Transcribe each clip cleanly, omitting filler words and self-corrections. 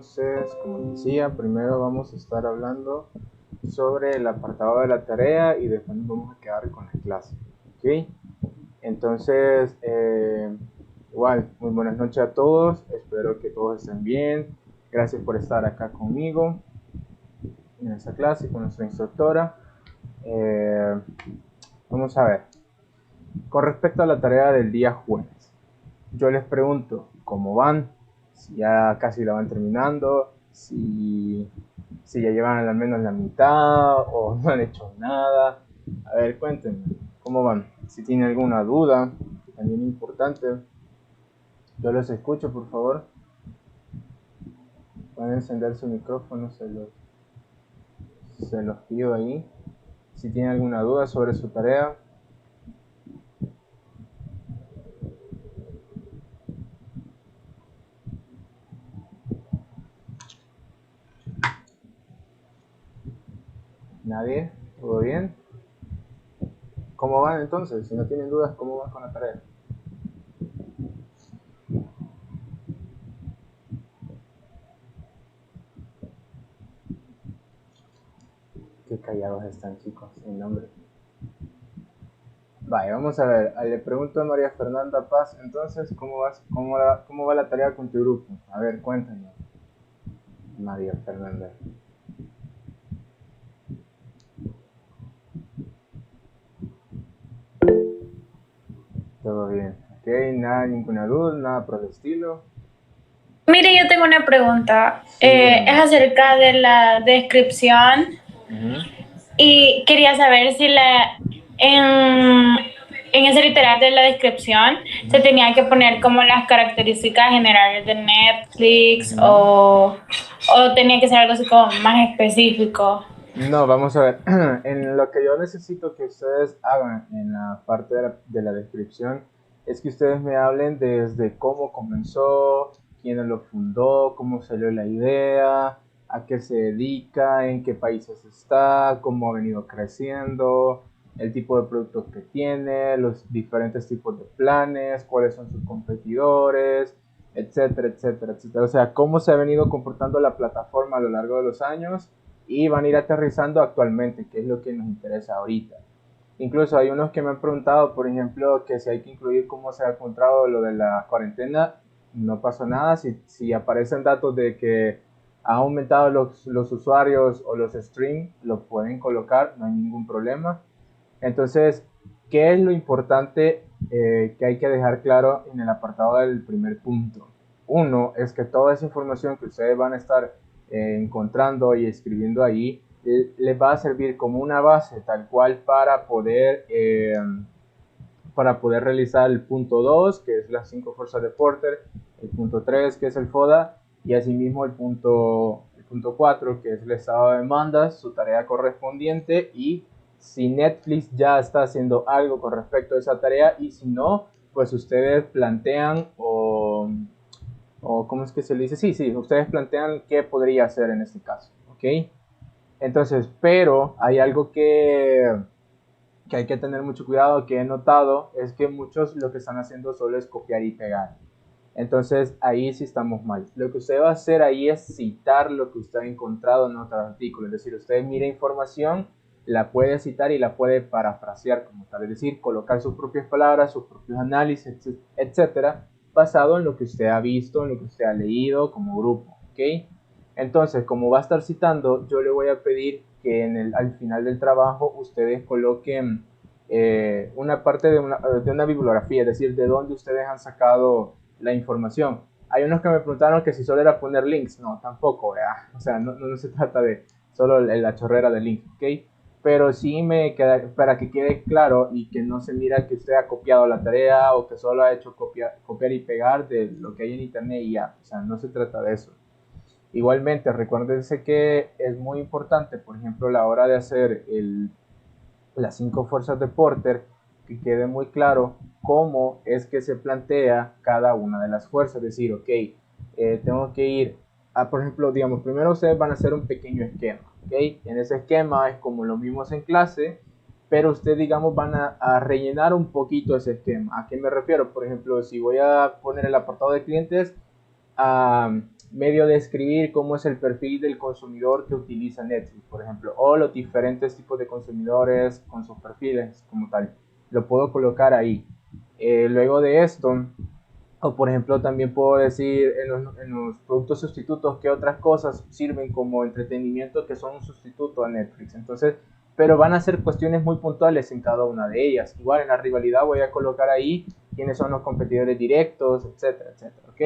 Entonces, como decía, primero vamos a estar hablando sobre el apartado de la tarea y después nos vamos a quedar con la clase. ¿Ok? Entonces, igual, muy buenas noches a todos. Espero que todos estén bien. Gracias por estar acá conmigo en esta clase con nuestra instructora. Vamos a ver. Con respecto a la tarea del día jueves, yo les pregunto cómo van, si ya casi la van terminando, si ya llevan al menos la mitad o no han hecho nada. A ver, cuéntenme, ¿cómo van? Si tienen alguna duda, también importante, yo los escucho, por favor. Pueden encender su micrófono, se los pido ahí. Si tienen alguna duda sobre su tarea. ¿Nadie? ¿Todo bien? ¿Cómo van entonces? Si no tienen dudas, ¿cómo van con la tarea? Qué callados están, chicos, sin nombre. Vale, vamos a ver. Le pregunto a María Fernanda Paz, entonces, ¿cómo va la tarea con tu grupo? A ver, cuéntanos, María Fernanda. Todo bien. Ok, nada, ninguna duda, nada por el estilo. Mire, yo tengo una pregunta. Sí, Es acerca de la descripción y quería saber si en ese literal de la descripción se tenía que poner como las características generales de Netflix o tenía que ser algo así como más específico. No, vamos a ver. En lo que yo necesito que ustedes hagan en la parte de la descripción es que ustedes me hablen desde cómo comenzó, quién lo fundó, cómo salió la idea, a qué se dedica, en qué países está, cómo ha venido creciendo, el tipo de productos que tiene, los diferentes tipos de planes, cuáles son sus competidores, etcétera, etcétera, etcétera. O sea, cómo se ha venido comportando la plataforma a lo largo de los años y van a ir aterrizando actualmente, que es lo que nos interesa ahorita. Incluso hay unos que me han preguntado, por ejemplo, que si hay que incluir cómo se ha encontrado lo de la cuarentena. No pasó nada. Si aparecen datos de que ha aumentado los usuarios o los streams, lo pueden colocar, no hay ningún problema. Entonces, ¿qué es lo importante que hay que dejar claro en el apartado del primer punto? Uno es que toda esa información que ustedes van a estar encontrando y escribiendo ahí les va a servir como una base tal cual para poder realizar el punto 2, que es las 5 fuerzas de Porter, el punto 3, que es el FODA, y asimismo el punto 4, que es el estado de demandas, su tarea correspondiente, y si Netflix ya está haciendo algo con respecto a esa tarea, y si no, pues ustedes plantean o ¿cómo es que se le dice? Sí, ustedes plantean qué podría hacer en este caso, ¿ok? Entonces, pero hay algo que hay que tener mucho cuidado, que he notado, es que muchos lo que están haciendo solo es copiar y pegar. Entonces ahí sí estamos mal. Lo que usted va a hacer ahí es citar lo que usted ha encontrado en otro artículo. Es decir, usted mira información, la puede citar y la puede parafrasear como tal. Es decir, colocar sus propias palabras, sus propios análisis, etcétera, basado en lo que usted ha visto, en lo que usted ha leído como grupo. ¿Ok? Entonces, como va a estar citando, yo le voy a pedir que al final del trabajo ustedes coloquen una parte de una bibliografía, es decir, de dónde ustedes han sacado la información. Hay unos que me preguntaron que si solo era poner links. No, tampoco, ¿verdad? O sea, no se trata de solo la chorrera de links, ¿ok? Pero sí para que quede claro y que no se mira que usted ha copiado la tarea o que solo ha hecho copiar y pegar de lo que hay en internet y ya. O sea, no se trata de eso. Igualmente, recuérdense que es muy importante, por ejemplo, a la hora de hacer las 5 fuerzas de Porter, que quede muy claro cómo es que se plantea cada una de las fuerzas. Es decir, ok, tengo que ir por ejemplo, digamos, primero ustedes van a hacer un pequeño esquema, ok. En ese esquema es como lo vimos en clase, pero ustedes, digamos, van a rellenar un poquito ese esquema. ¿A qué me refiero? Por ejemplo, si voy a poner el apartado de clientes, medio describir cómo es el perfil del consumidor que utiliza Netflix, por ejemplo, o los diferentes tipos de consumidores con sus perfiles como tal. Lo puedo colocar ahí. Luego de esto, o por ejemplo, también puedo decir en los productos sustitutos qué otras cosas sirven como entretenimiento que son un sustituto a Netflix. Entonces, pero van a ser cuestiones muy puntuales en cada una de ellas. Igual en la rivalidad voy a colocar ahí quiénes son los competidores directos, etcétera, etcétera, ¿ok?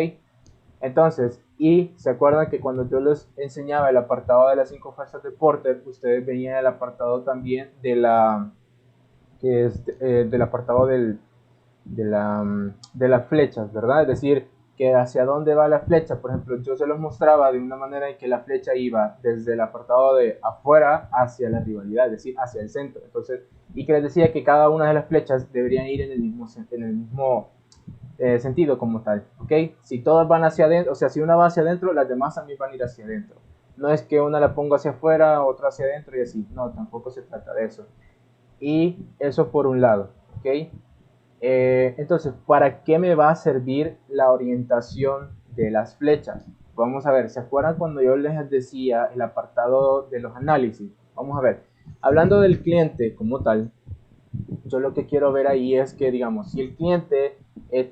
Entonces, y se acuerdan que cuando yo les enseñaba el apartado de las 5 fuerzas de Porter, ustedes veían el apartado también de la, que es del apartado de las flechas, ¿verdad? Es decir, que hacia dónde va la flecha. Por ejemplo, yo se los mostraba de una manera en que la flecha iba desde el apartado de afuera hacia la rivalidad, es decir, hacia el centro. Entonces, y que les decía que cada una de las flechas deberían ir en el mismo sentido como tal, ¿ok? Si todas van hacia adentro, o sea, si una va hacia adentro, las demás también van a ir hacia adentro. No es que una la pongo hacia afuera, otra hacia adentro y así. No, tampoco se trata de eso. Y eso por un lado, ¿ok? Entonces, ¿para qué me va a servir la orientación de las flechas? Vamos a ver, ¿se acuerdan cuando yo les decía el apartado de los análisis? Vamos a ver, hablando del cliente como tal, yo lo que quiero ver ahí es que, digamos, si el cliente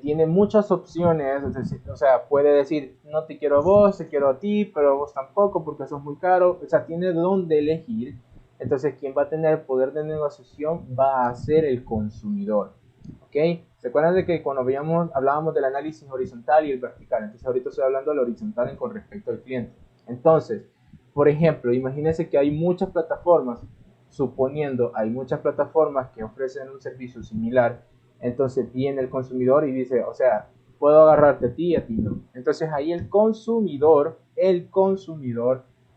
tiene muchas opciones, es decir, o sea, puede decir, no te quiero a vos, te quiero a ti, pero a vos tampoco porque sos muy caro, o sea, tiene dónde elegir. Entonces, quien va a tener poder de negociación va a ser el consumidor. ¿Ok? ¿Se acuerdan de que cuando hablábamos del análisis horizontal y el vertical? Entonces, ahorita estoy hablando del horizontal con respecto al cliente. Entonces, por ejemplo, imagínense que hay muchas plataformas, suponiendo hay muchas plataformas que ofrecen un servicio similar, entonces viene el consumidor y dice, o sea, puedo agarrarte a ti y a ti no. Entonces ahí el consumidor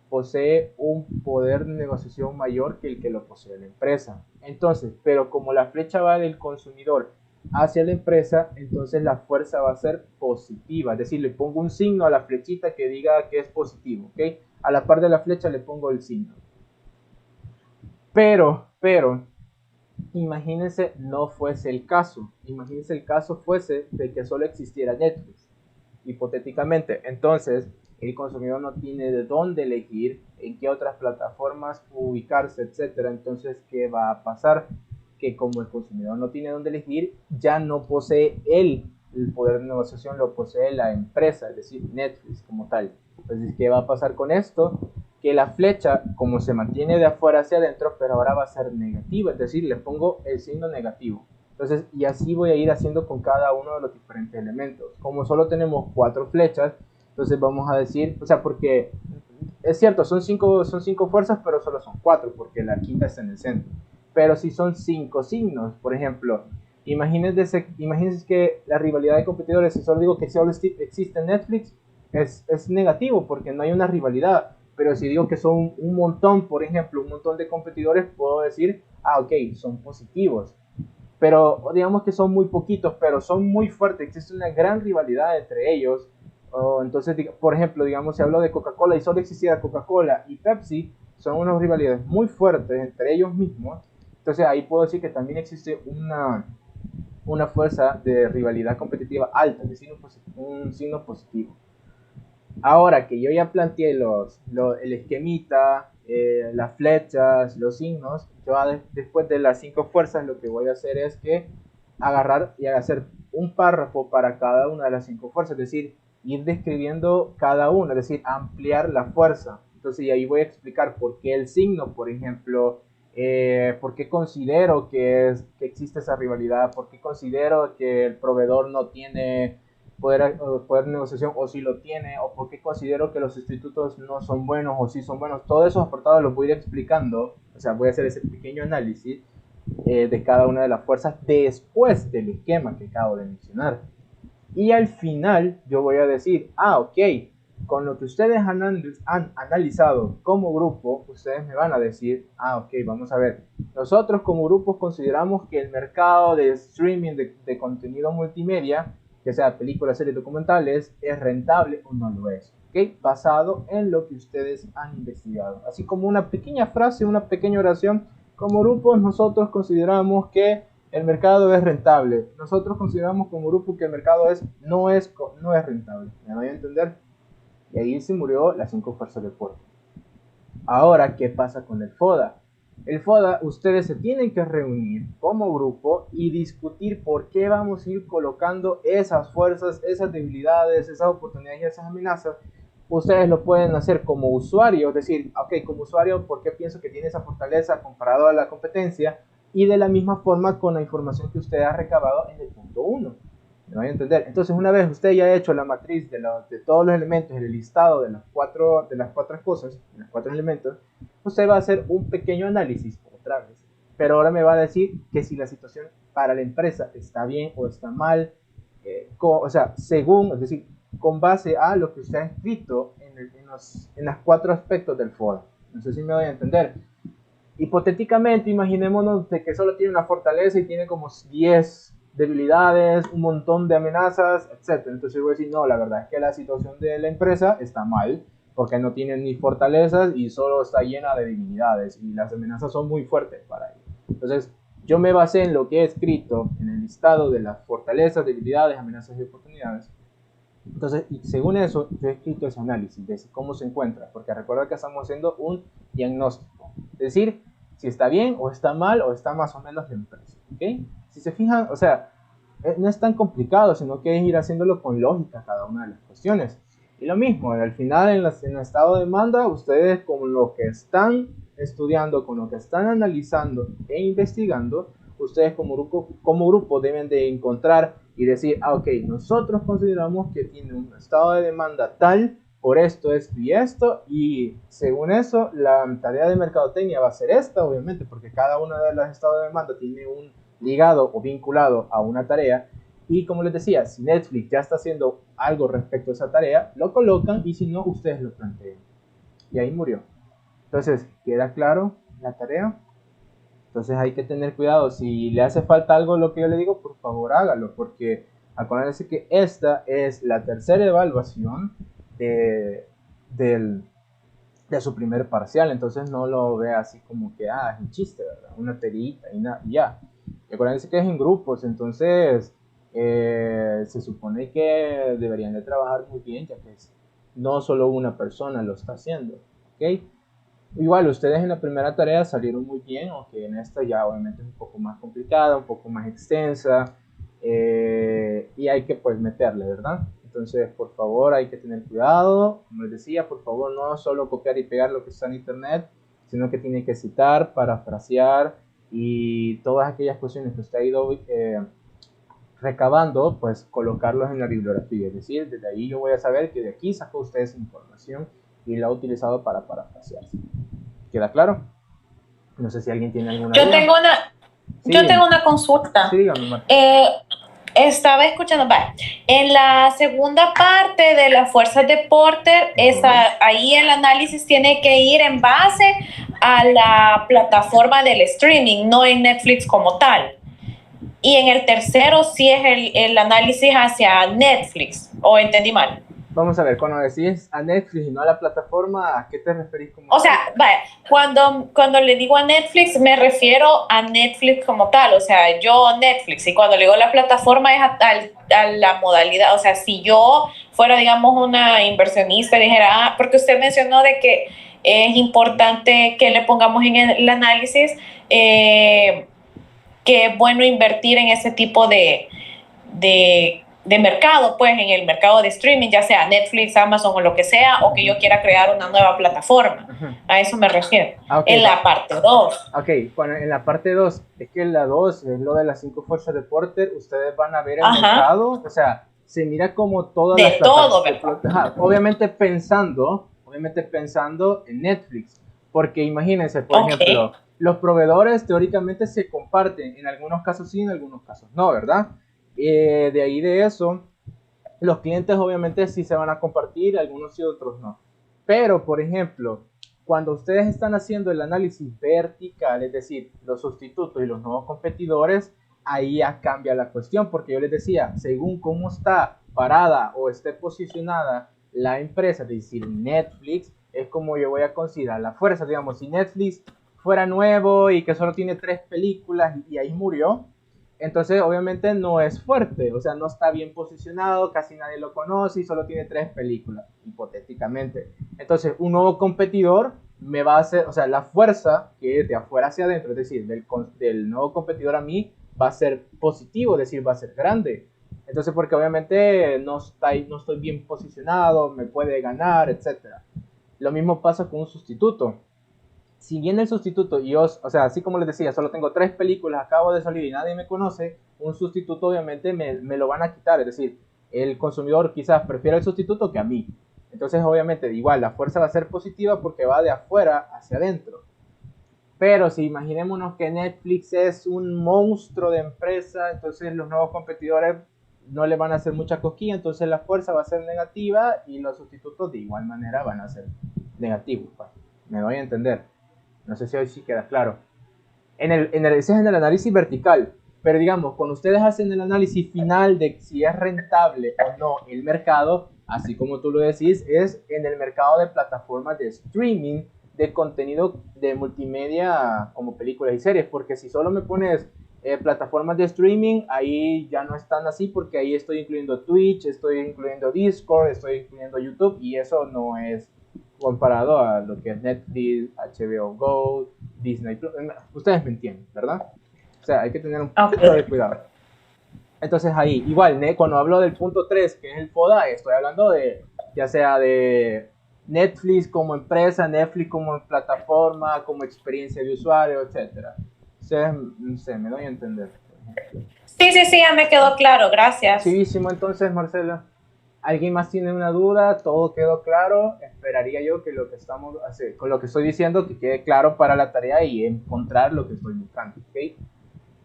posee un poder de negociación mayor que el que lo posee la empresa. Entonces, pero como la flecha va del consumidor hacia la empresa, entonces la fuerza va a ser positiva. Es decir, le pongo un signo a la flechita que diga que es positivo, ¿ok? A la par de la flecha le pongo el signo. Pero, imagínense no fuese el caso. Imagínense el caso fuese de que solo existiera Netflix, hipotéticamente. Entonces, el consumidor no tiene de dónde elegir, en qué otras plataformas ubicarse, etcétera. Entonces, ¿qué va a pasar? Que como el consumidor no tiene dónde elegir, ya no posee él el poder de negociación, lo posee la empresa, es decir, Netflix como tal. Entonces, ¿qué va a pasar con esto? Que la flecha, como se mantiene de afuera hacia adentro, pero ahora va a ser negativa, es decir, le pongo el signo negativo. Entonces, y así voy a ir haciendo con cada uno de los diferentes elementos. Como solo tenemos 4 flechas, entonces vamos a decir, o sea, porque es cierto, son cinco fuerzas, pero solo son 4, porque la quinta está en el centro. Pero si son 5 signos, por ejemplo, imagínense que la rivalidad de competidores, si solo digo que solo existe en Netflix, es negativo, porque no hay una rivalidad. Pero si digo que son un montón, por ejemplo, un montón de competidores, puedo decir, ah, ok, son positivos. Pero digamos que son muy poquitos, pero son muy fuertes, existe una gran rivalidad entre ellos. Entonces, por ejemplo, digamos, si hablo de Coca-Cola y solo existiera Coca-Cola y Pepsi, son unas rivalidades muy fuertes entre ellos mismos. Entonces ahí puedo decir que también existe una fuerza de rivalidad competitiva alta, es decir, un signo positivo. Ahora que yo ya planteé el esquemita, las flechas, los signos, yo después de las 5 fuerzas lo que voy a hacer es que agarrar y hacer un párrafo para cada una de las 5 fuerzas, es decir, ir describiendo cada una, es decir, ampliar la fuerza. Entonces, y ahí voy a explicar por qué el signo, por ejemplo, por qué considero que existe esa rivalidad, por qué considero que el proveedor no tiene poder de negociación o si lo tiene, o por qué considero que los institutos no son buenos o si son buenos. Todos esos apartados los voy a ir explicando, o sea, voy a hacer ese pequeño análisis de cada una de las fuerzas después del esquema que acabo de mencionar. Y al final yo voy a decir, ah, ok, con lo que ustedes han analizado como grupo, ustedes me van a decir, ah, ok, vamos a ver, nosotros como grupos consideramos que el mercado de streaming de contenido multimedia, que sea películas, series, documentales, es rentable o no lo es, ¿ok? Basado en lo que ustedes han investigado. Así como una pequeña frase, una pequeña oración, como grupos nosotros consideramos que el mercado es rentable. Nosotros consideramos como grupo que el mercado no es rentable. ¿Me voy a entender? Y ahí se murió las 5 fuerzas de Porter. Ahora, ¿qué pasa con el FODA? El FODA, ustedes se tienen que reunir como grupo y discutir por qué vamos a ir colocando esas fuerzas, esas debilidades, esas oportunidades y esas amenazas. Ustedes lo pueden hacer como usuario, es decir, ok, como usuario, ¿por qué pienso que tiene esa fortaleza comparado a la competencia? Y de la misma forma con la información que usted ha recabado en el punto 1. ¿Me voy a entender? Entonces, una vez usted ya ha hecho la matriz de todos los elementos, el listado de las cuatro cosas, de los 4 elementos, usted va a hacer un pequeño análisis otra vez. Pero ahora me va a decir que si la situación para la empresa está bien o está mal, o sea, según, es decir, con base a lo que usted ha escrito en los 4 aspectos del FODA. No sé si me voy a entender. Hipotéticamente, imaginémonos de que solo tiene una fortaleza y tiene como 10 debilidades, un montón de amenazas, etc. Entonces yo voy a decir, no, la verdad es que la situación de la empresa está mal, porque no tiene ni fortalezas y solo está llena de debilidades, y las amenazas son muy fuertes para ello. Entonces, yo me basé en lo que he escrito en el listado de las fortalezas, debilidades, amenazas y oportunidades. Entonces, y según eso, yo he escrito ese análisis de cómo se encuentra, porque recuerda que estamos haciendo un diagnóstico, es decir, si está bien o está mal o está más o menos la empresa, ¿ok? Si se fijan, o sea, no es tan complicado, sino que es ir haciéndolo con lógica cada una de las cuestiones. Y lo mismo, al final en el estado de demanda, ustedes con lo que están estudiando, con lo que están analizando e investigando, ustedes como grupo deben de encontrar y decir, ok, nosotros consideramos que tiene un estado de demanda tal, por esto y según eso, la tarea de mercadotecnia va a ser esta, obviamente, porque cada uno de los estados de demanda tiene un ligado o vinculado a una tarea. Y como les decía, si Netflix ya está haciendo algo respecto a esa tarea, lo colocan, y si no, ustedes lo plantean. Y ahí murió. Entonces, ¿queda claro la tarea? Entonces hay que tener cuidado. Si le hace falta algo lo que yo le digo, por favor hágalo, porque acuérdense que esta es la tercera evaluación de, del, de su primer parcial. Entonces no lo vea así como que, es un chiste, ¿verdad? Una terita y ya. Y acuérdense que es en grupos, entonces se supone que deberían de trabajar muy bien, ya que no solo una persona lo está haciendo, ¿ok? Igual, ustedes en la primera tarea salieron muy bien, aunque en esta ya obviamente es un poco más complicada, un poco más extensa, y hay que pues meterle, ¿verdad? Entonces, por favor, hay que tener cuidado. Como les decía, por favor, no solo copiar y pegar lo que está en internet, sino que tiene que citar, parafrasear y todas aquellas cuestiones que usted ha ido recabando, pues colocarlos en la bibliografía. Es decir, desde ahí yo voy a saber que de aquí sacó usted esa información y la ha utilizado para parafrasearse. ¿Queda claro? No sé si alguien tiene alguna duda. Yo tengo una consulta. Sí, dígame, Marta. Estaba escuchando, en la segunda parte de las fuerzas de Porter, ahí el análisis tiene que ir en base a la plataforma del streaming, no en Netflix como tal. Y en el tercero sí es el análisis hacia Netflix, ¿o entendí mal? Vamos a ver, cuando decís a Netflix y no a la plataforma, ¿a qué te referís? O sea, cuando le digo a Netflix, me refiero a Netflix como tal, o sea, yo Netflix, y cuando le digo la plataforma es a la modalidad, o sea, si yo fuera, digamos, una inversionista y dijera, porque usted mencionó de que es importante que le pongamos en el análisis que es bueno invertir en ese tipo de mercado, pues en el mercado de streaming, ya sea Netflix, Amazon o lo que sea, o que yo quiera crear una nueva plataforma. A eso me refiero. En la parte 2. Ok, bueno, en la parte 2, es que la 2 es lo de las 5 fuerzas de Porter. Ustedes van a ver el mercado, o sea, se mira como todas las plataformas. Obviamente pensando en Netflix, porque imagínense, por ejemplo, los proveedores teóricamente se comparten, en algunos casos sí, en algunos casos no, ¿verdad? De ahí de eso, los clientes obviamente sí se van a compartir, algunos sí, otros no. Pero, por ejemplo, cuando ustedes están haciendo el análisis vertical, es decir, los sustitutos y los nuevos competidores, ahí ya cambia la cuestión, porque yo les decía, según cómo está parada o esté posicionada la empresa, es decir, Netflix, es como yo voy a considerar la fuerza. Digamos, si Netflix fuera nuevo y que solo tiene 3 películas y ahí murió, Entonces, obviamente no es fuerte, o sea, no está bien posicionado, casi nadie lo conoce y solo tiene 3 películas, hipotéticamente. Entonces, un nuevo competidor me va a hacer, o sea, la fuerza que es de afuera hacia adentro, es decir, del nuevo competidor a mí, va a ser positivo, es decir, va a ser grande. Entonces, porque obviamente no estoy bien posicionado, me puede ganar, etcétera. Lo mismo pasa con un sustituto. Si viene el sustituto y yo, o sea, así como les decía, solo tengo 3 películas, acabo de salir y nadie me conoce, un sustituto obviamente me lo van a quitar, es decir, el consumidor quizás prefiera el sustituto que a mí. Entonces, obviamente, igual, la fuerza va a ser positiva porque va de afuera hacia adentro. Pero si imaginémonos que Netflix es un monstruo de empresa, entonces los nuevos competidores no le van a hacer mucha cosquilla, entonces la fuerza va a ser negativa y los sustitutos de igual manera van a ser negativos. Me doy a entender. No sé si hoy sí queda claro. Ese es en el análisis vertical, pero digamos, cuando ustedes hacen el análisis final de si es rentable o no el mercado, así como tú lo decís, es en el mercado de plataformas de streaming de contenido de multimedia como películas y series, porque si solo me pones plataformas de streaming, ahí ya no están así, porque ahí estoy incluyendo Twitch, estoy incluyendo Discord, estoy incluyendo YouTube, y eso no es comparado a lo que es Netflix, HBO Go, Disney Plus. Ustedes me entienden, ¿verdad? O sea, hay que tener un poquito de cuidado. Entonces ahí, igual, cuando hablo del punto 3, que es el FODA, estoy hablando de, ya sea de Netflix como empresa, Netflix como plataforma, como experiencia de usuario, etc. Ustedes, no sé, me doy a entender. Sí, ya me quedó claro, gracias. Chivísimo, entonces, Marcela. ¿Alguien más tiene una duda? ¿Todo quedó claro? Esperaría yo que lo que estamos con lo que estoy diciendo que quede claro para la tarea y encontrar lo que estoy buscando, ¿ok?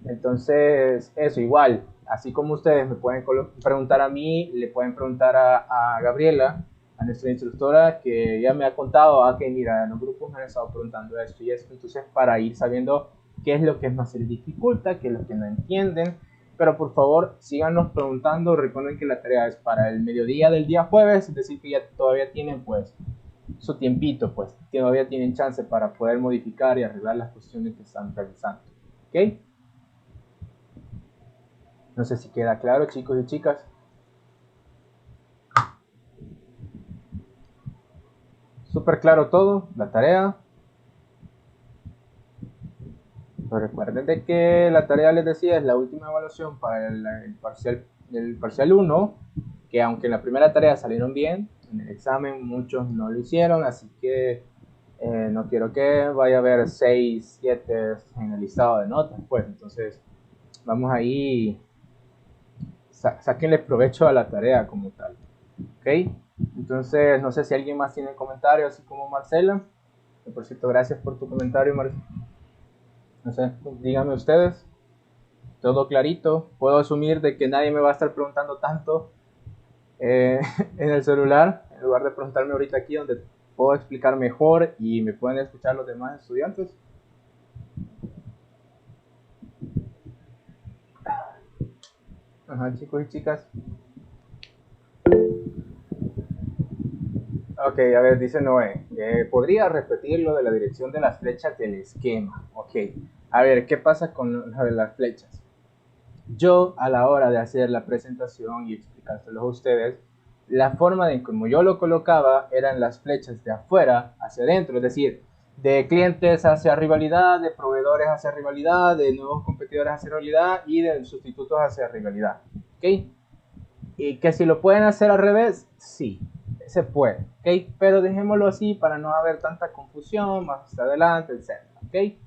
Entonces, eso igual, así como ustedes me pueden preguntar a mí, le pueden preguntar a Gabriela, a nuestra instructora, que ya me ha contado, que mira, en los grupos me han estado preguntando esto y esto, entonces para ir sabiendo qué es lo que más les dificulta, qué es lo que no entienden, pero por favor síganos preguntando. Recuerden que la tarea es para el mediodía del día jueves, es decir que ya todavía tienen pues su tiempito, pues todavía tienen chance para poder modificar y arreglar las cuestiones que están realizando, ¿ok? No sé si queda claro, chicos y chicas. Súper claro todo, la tarea. Pero recuerden de que la tarea, les decía, es la última evaluación para el parcial 1, que aunque en la primera tarea salieron bien, en el examen muchos no lo hicieron, así que no quiero que vaya a haber 6, 7 en el listado de notas, pues entonces vamos ahí, sáquenle provecho a la tarea como tal, ¿ok? Entonces no sé si alguien más tiene comentarios, así como Marcela. Por cierto, gracias por tu comentario, Marcela. No sé, díganme ustedes. Todo clarito. Puedo asumir de que nadie me va a estar preguntando tanto en el celular, en lugar de preguntarme ahorita aquí donde puedo explicar mejor y me pueden escuchar los demás estudiantes. Ajá, chicos y chicas. Ok, a ver, dice Noé, ¿podría repetir lo de la dirección de las flechas del esquema? Ok, a ver, ¿qué pasa con las flechas? Yo, a la hora de hacer la presentación y explicárselos a ustedes, la forma de como yo lo colocaba eran las flechas de afuera hacia adentro, es decir, de clientes hacia rivalidad, de proveedores hacia rivalidad, de nuevos competidores hacia rivalidad y de sustitutos hacia rivalidad. ¿Ok? Y que si lo pueden hacer al revés, sí, se puede. ¿Ok? Pero dejémoslo así para no haber tanta confusión más adelante, etc. ¿Ok?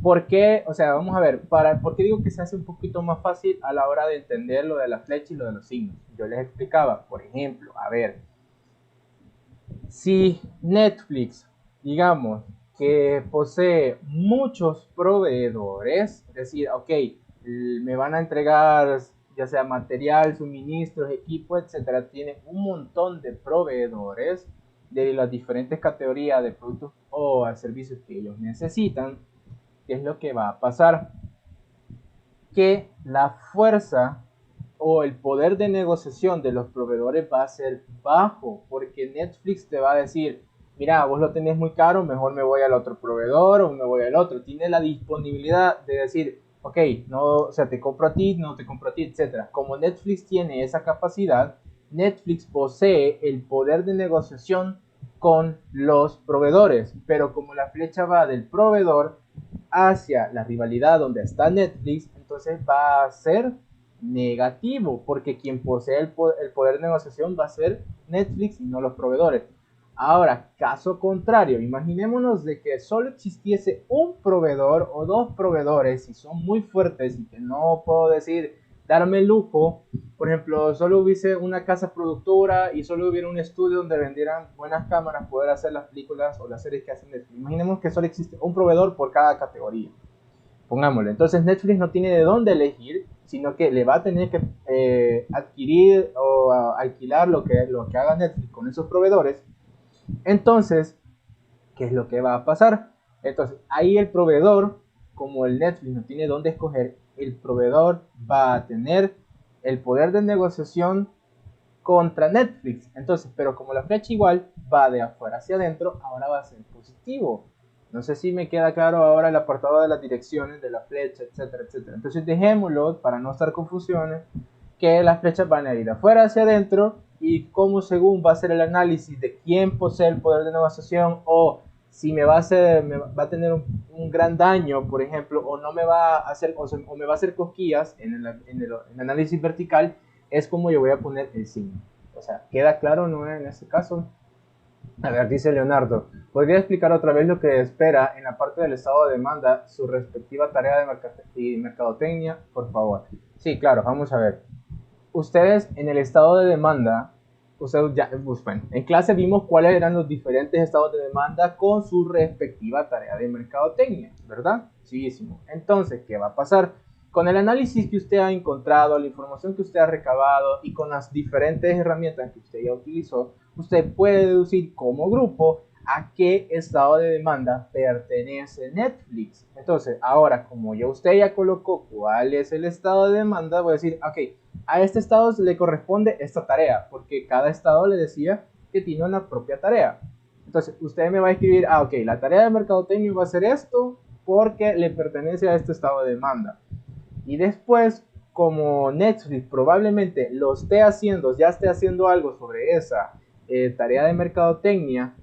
¿Por qué? O sea, vamos a ver, ¿por qué digo que se hace un poquito más fácil a la hora de entender lo de la flecha y lo de los signos? Yo les explicaba, por ejemplo, a ver, si Netflix, digamos, que posee muchos proveedores, es decir, ok, me van a entregar ya sea material, suministros, equipo, etcétera, tiene un montón de proveedores de las diferentes categorías de productos o servicios que ellos necesitan. ¿Qué es lo que va a pasar? Que la fuerza o el poder de negociación de los proveedores va a ser bajo, porque Netflix te va a decir, mira, vos lo tenés muy caro, mejor me voy al otro proveedor o me voy al otro. Tiene la disponibilidad de decir, ok, no, o sea, te compro a ti, no te compro a ti, etc. Como Netflix tiene esa capacidad, Netflix posee el poder de negociación con los proveedores, pero como la flecha va del proveedor hacia la rivalidad donde está Netflix, entonces va a ser negativo, porque quien posee el poder de negociación va a ser Netflix y no los proveedores. Ahora, caso contrario, imaginémonos de que solo existiese un proveedor o dos proveedores y son muy fuertes y que no puedo decir darme el lujo. Por ejemplo, solo hubiese una casa productora y solo hubiera un estudio donde vendieran buenas cámaras, poder hacer las películas o las series que hacen Netflix. Imaginemos que solo existe un proveedor por cada categoría. Pongámosle. Entonces Netflix no tiene de dónde elegir, sino que le va a tener que adquirir o alquilar lo que haga Netflix con esos proveedores. Entonces, ¿qué es lo que va a pasar? Entonces, ahí el proveedor, como el Netflix no tiene dónde escoger, el proveedor va a tener el poder de negociación contra Netflix. Entonces, pero como la flecha igual va de afuera hacia adentro, ahora va a ser positivo. No sé si me queda claro ahora el apartado de las direcciones de la flecha, etcétera, etcétera. Entonces dejémoslo para no estar confusiones, que las flechas van a ir de afuera hacia adentro y cómo según va a ser el análisis de quién posee el poder de negociación o si me va a tener un gran daño, por ejemplo, o no me va a hacer, o me va a hacer cosquillas en el análisis vertical, es como yo voy a poner el signo. O sea, ¿queda claro, no en este caso? A ver, dice Leonardo, ¿podría explicar otra vez lo que espera en la parte del estado de demanda, su respectiva tarea de mercadotecnia, por favor? Sí, claro, vamos a ver. Ustedes en el estado de demanda, ustedes ya, bueno, en clase vimos cuáles eran los diferentes estados de demanda con su respectiva tarea de mercadotecnia, ¿verdad? Síísimo. Entonces, ¿qué va a pasar? Con el análisis que usted ha encontrado, la información que usted ha recabado y con las diferentes herramientas que usted ya utilizó, usted puede deducir como grupo a qué estado de demanda pertenece Netflix. Entonces, ahora, como ya usted ya colocó cuál es el estado de demanda, voy a decir, ok, a este estado le corresponde esta tarea, porque cada estado le decía que tiene una propia tarea. Entonces, usted me va a escribir, ok, la tarea de mercadotecnia va a ser esto, porque le pertenece a este estado de demanda. Y después, como Netflix probablemente lo esté haciendo, ya esté haciendo algo sobre esa tarea de mercadotecnia,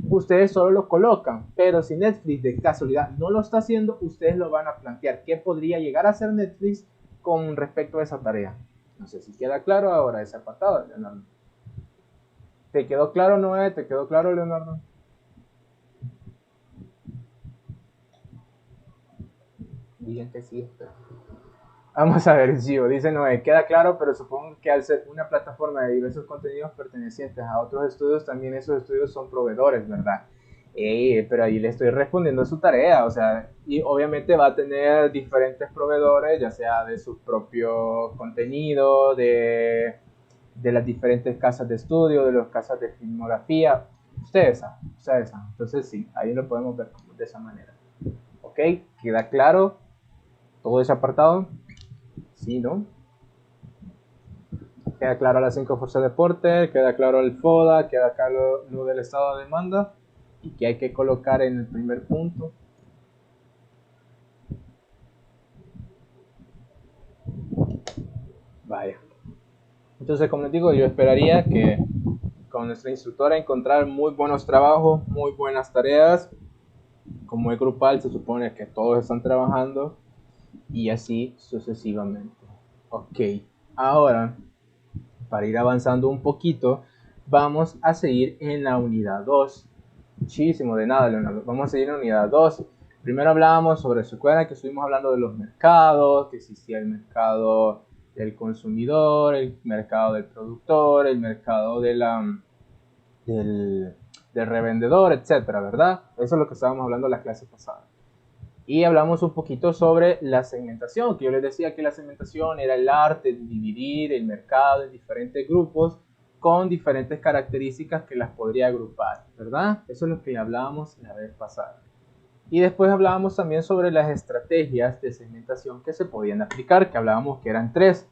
ustedes solo lo colocan. Pero si Netflix de casualidad no lo está haciendo, ustedes lo van a plantear. ¿Qué podría llegar a hacer Netflix con respecto a esa tarea? No sé si queda claro ahora ese apartado, Leonardo. ¿Te quedó claro, Noé? ¿Te quedó claro, Leonardo? Digan que sí. Vamos a ver, Gio, dice Noé, queda claro, pero supongo que al ser una plataforma de diversos contenidos pertenecientes a otros estudios, también esos estudios son proveedores, ¿verdad? Pero ahí le estoy respondiendo a su tarea, o sea, y obviamente va a tener diferentes proveedores, ya sea de su propio contenido, de las diferentes casas de estudio, de las casas de filmografía, ustedes saben, ustedes saben. Entonces sí, ahí lo podemos ver de esa manera. ¿Ok? ¿Queda claro todo ese apartado? Sí, ¿no? Queda claro las 5 fuerzas de Porter, queda claro el FODA, queda claro lo del estado de demanda y que hay que colocar en el primer punto. Vaya. Entonces, como les digo, yo esperaría que con nuestra instructora encontrar muy buenos trabajos, muy buenas tareas. Como es grupal, se supone que todos están trabajando y así sucesivamente. Ok, ahora, para ir avanzando un poquito, vamos a seguir en la unidad 2. Muchísimo de nada, Leonardo. Vamos a seguir en la unidad 2. Primero hablábamos sobre, ¿se acuerdan que estuvimos hablando de los mercados? Que existía el mercado del consumidor, el mercado del productor, el mercado del revendedor, etcétera, ¿verdad? Eso es lo que estábamos hablando en la clase pasada. Y hablamos un poquito sobre la segmentación, que yo les decía que la segmentación era el arte de dividir el mercado en diferentes grupos con diferentes características que las podría agrupar, ¿verdad? Eso es lo que hablábamos la vez pasada. Y después hablábamos también sobre las estrategias de segmentación que se podían aplicar, que hablábamos que eran 3.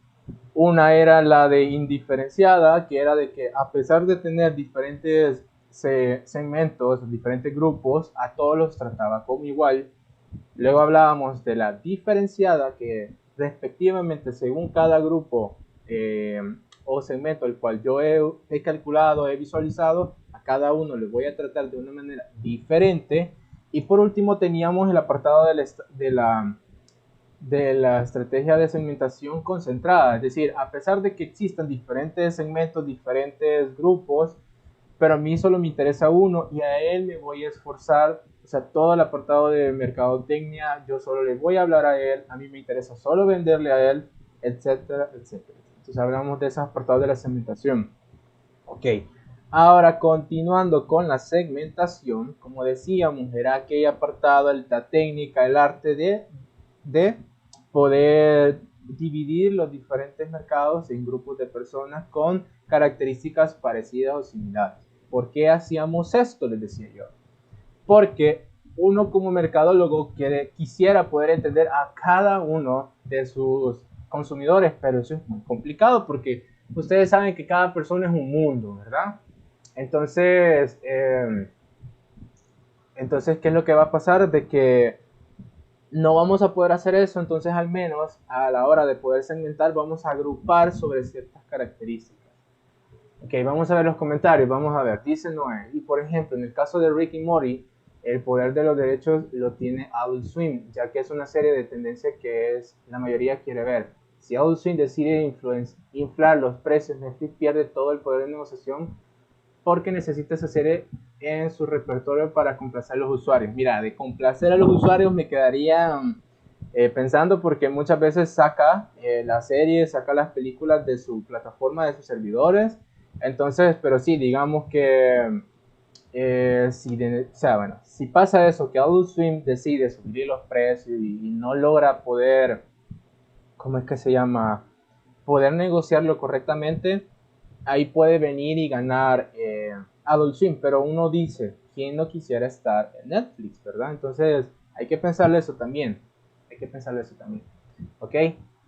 Una era la de indiferenciada, que era de que a pesar de tener diferentes segmentos, diferentes grupos, a todos los trataba como igual. Luego hablábamos de la diferenciada, que respectivamente según cada grupo o segmento el cual yo he calculado, he visualizado, a cada uno le voy a tratar de una manera diferente. Y por último teníamos el apartado de la estrategia de segmentación concentrada, es decir, a pesar de que existan diferentes segmentos, diferentes grupos, pero a mí solo me interesa uno y a él me voy a esforzar, o sea, todo el apartado de mercadotecnia, yo solo le voy a hablar a él, a mí me interesa solo venderle a él, etcétera, etcétera. Entonces hablamos de esos apartados de la segmentación. Ok, ahora continuando con la segmentación, como decíamos, era aquel apartado, la técnica, el arte de poder dividir los diferentes mercados en grupos de personas con características parecidas o similares. ¿Por qué hacíamos esto? Les decía yo. Porque uno como mercadólogo quisiera poder entender a cada uno de sus consumidores, pero eso es muy complicado porque ustedes saben que cada persona es un mundo, ¿verdad? Entonces, ¿qué es lo que va a pasar? De que no vamos a poder hacer eso, entonces al menos a la hora de poder segmentar vamos a agrupar sobre ciertas características. Ok, vamos a ver los comentarios, vamos a ver, dice Noé, y por ejemplo, en el caso de Rick y Morty, el poder de los derechos lo tiene Adult Swim, ya que es una serie de tendencia que la mayoría quiere ver. Si Adult Swim decide inflar los precios, Netflix pierde todo el poder de negociación porque necesita esa serie en su repertorio para complacer a los usuarios. Mira, de complacer a los usuarios me quedaría pensando porque muchas veces saca la serie, saca las películas de su plataforma, de sus servidores. Entonces, pero sí, digamos que si pasa eso, que Adult Swim decide subir los precios y no logra poder, ¿cómo es que se llama? Poder negociarlo correctamente, ahí puede venir y ganar Adult Swim, pero uno dice, ¿quién no quisiera estar en Netflix, verdad? Entonces hay que pensarle eso también, ¿ok?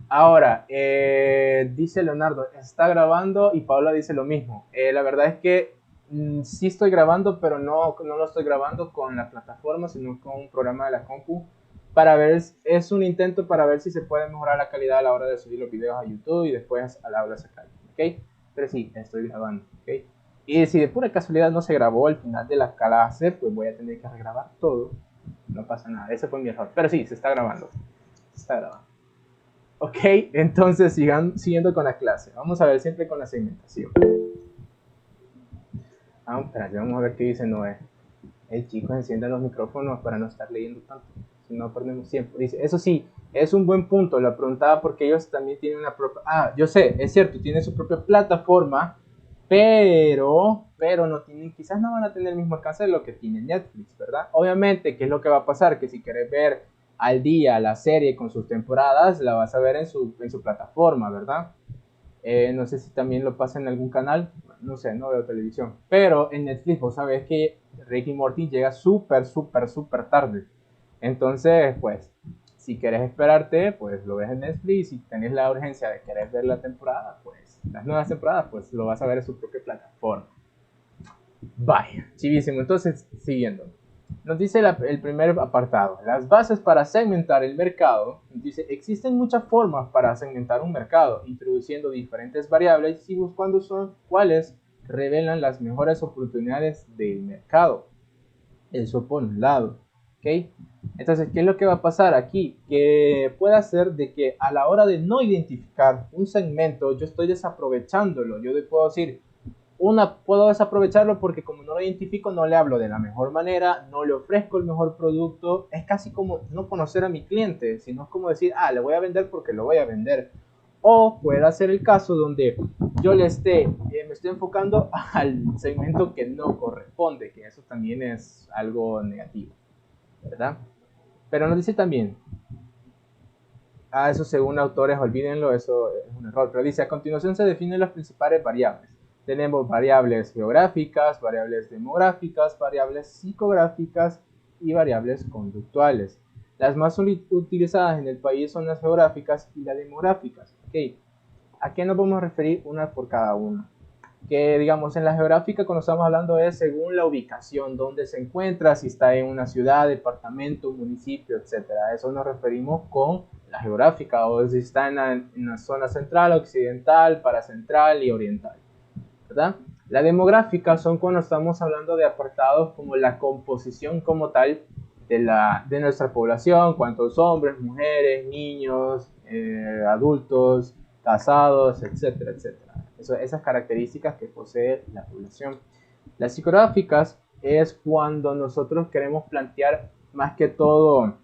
Ahora, dice Leonardo, está grabando y Paula dice lo mismo. La verdad es que sí estoy grabando, pero no lo estoy grabando con la plataforma, sino con un programa de la compu. Para ver, es un intento para ver si se puede mejorar la calidad a la hora de subir los videos a YouTube y después a la hora de sacar, ¿ok? Pero sí, estoy grabando, ¿ok? Y si de pura casualidad no se grabó al final de la clase, pues voy a tener que regrabar todo. No pasa nada, ese fue mi error. Pero sí, se está grabando. Se está grabando. Ok, entonces siguiendo con la clase. Vamos a ver siempre con la segmentación. Espérate, vamos a ver qué dice Noé. Chicos, enciendan los micrófonos para no estar leyendo tanto. Si no, perdemos tiempo. Dice, eso sí, es un buen punto. Lo preguntaba porque ellos también tienen una propia... yo sé, es cierto, tienen su propia plataforma, pero no tienen, quizás no van a tener el mismo alcance de lo que tiene Netflix, ¿verdad? Obviamente, ¿qué es lo que va a pasar? Que si quieres ver al día la serie con sus temporadas, la vas a ver en su plataforma, ¿verdad? No sé si también lo pasa en algún canal, no sé, no veo televisión. Pero en Netflix vos sabés que Rick y Morty llega súper tarde. Entonces, pues, si querés esperarte, pues lo ves en Netflix. Si tenés la urgencia de querer ver la temporada, pues las nuevas temporadas, pues lo vas a ver en su propia plataforma. Vaya, chivísimo. Entonces, siguiendo. Nos dice el primer apartado, las bases para segmentar el mercado. Dice, existen muchas formas para segmentar un mercado, introduciendo diferentes variables y buscando cuáles revelan las mejores oportunidades del mercado. Eso por un lado, ¿ok? Entonces, ¿qué es lo que va a pasar aquí? Que puede ser de que a la hora de no identificar un segmento, yo estoy desaprovechándolo. Yo puedo decir, puedo desaprovecharlo porque como no lo identifico, no le hablo de la mejor manera, no le ofrezco el mejor producto. Es casi como no conocer a mi cliente, sino es como decir, le voy a vender porque lo voy a vender. O puede ser el caso donde yo me estoy enfocando al segmento que no corresponde, que eso también es algo negativo, ¿verdad? Pero nos dice también, eso según autores, olvídenlo, eso es un error, pero dice, a continuación se definen las principales variables. Tenemos variables geográficas, variables demográficas, variables psicográficas y variables conductuales. Las más utilizadas en el país son las geográficas y las demográficas. ¿Okay? ¿A qué nos vamos a referir una por cada una? que digamos en la geográfica cuando estamos hablando es según la ubicación, donde se encuentra, si está en una ciudad, departamento, municipio, etcétera. A eso nos referimos con la geográfica, o si está en la zona central, occidental, paracentral y oriental, ¿verdad? La demográfica son cuando estamos hablando de apartados como la composición como tal de nuestra población, cuántos hombres, mujeres, niños, adultos, casados, etcétera, etcétera. Esas características que posee la población. Las psicográficas es cuando nosotros queremos plantear más que todo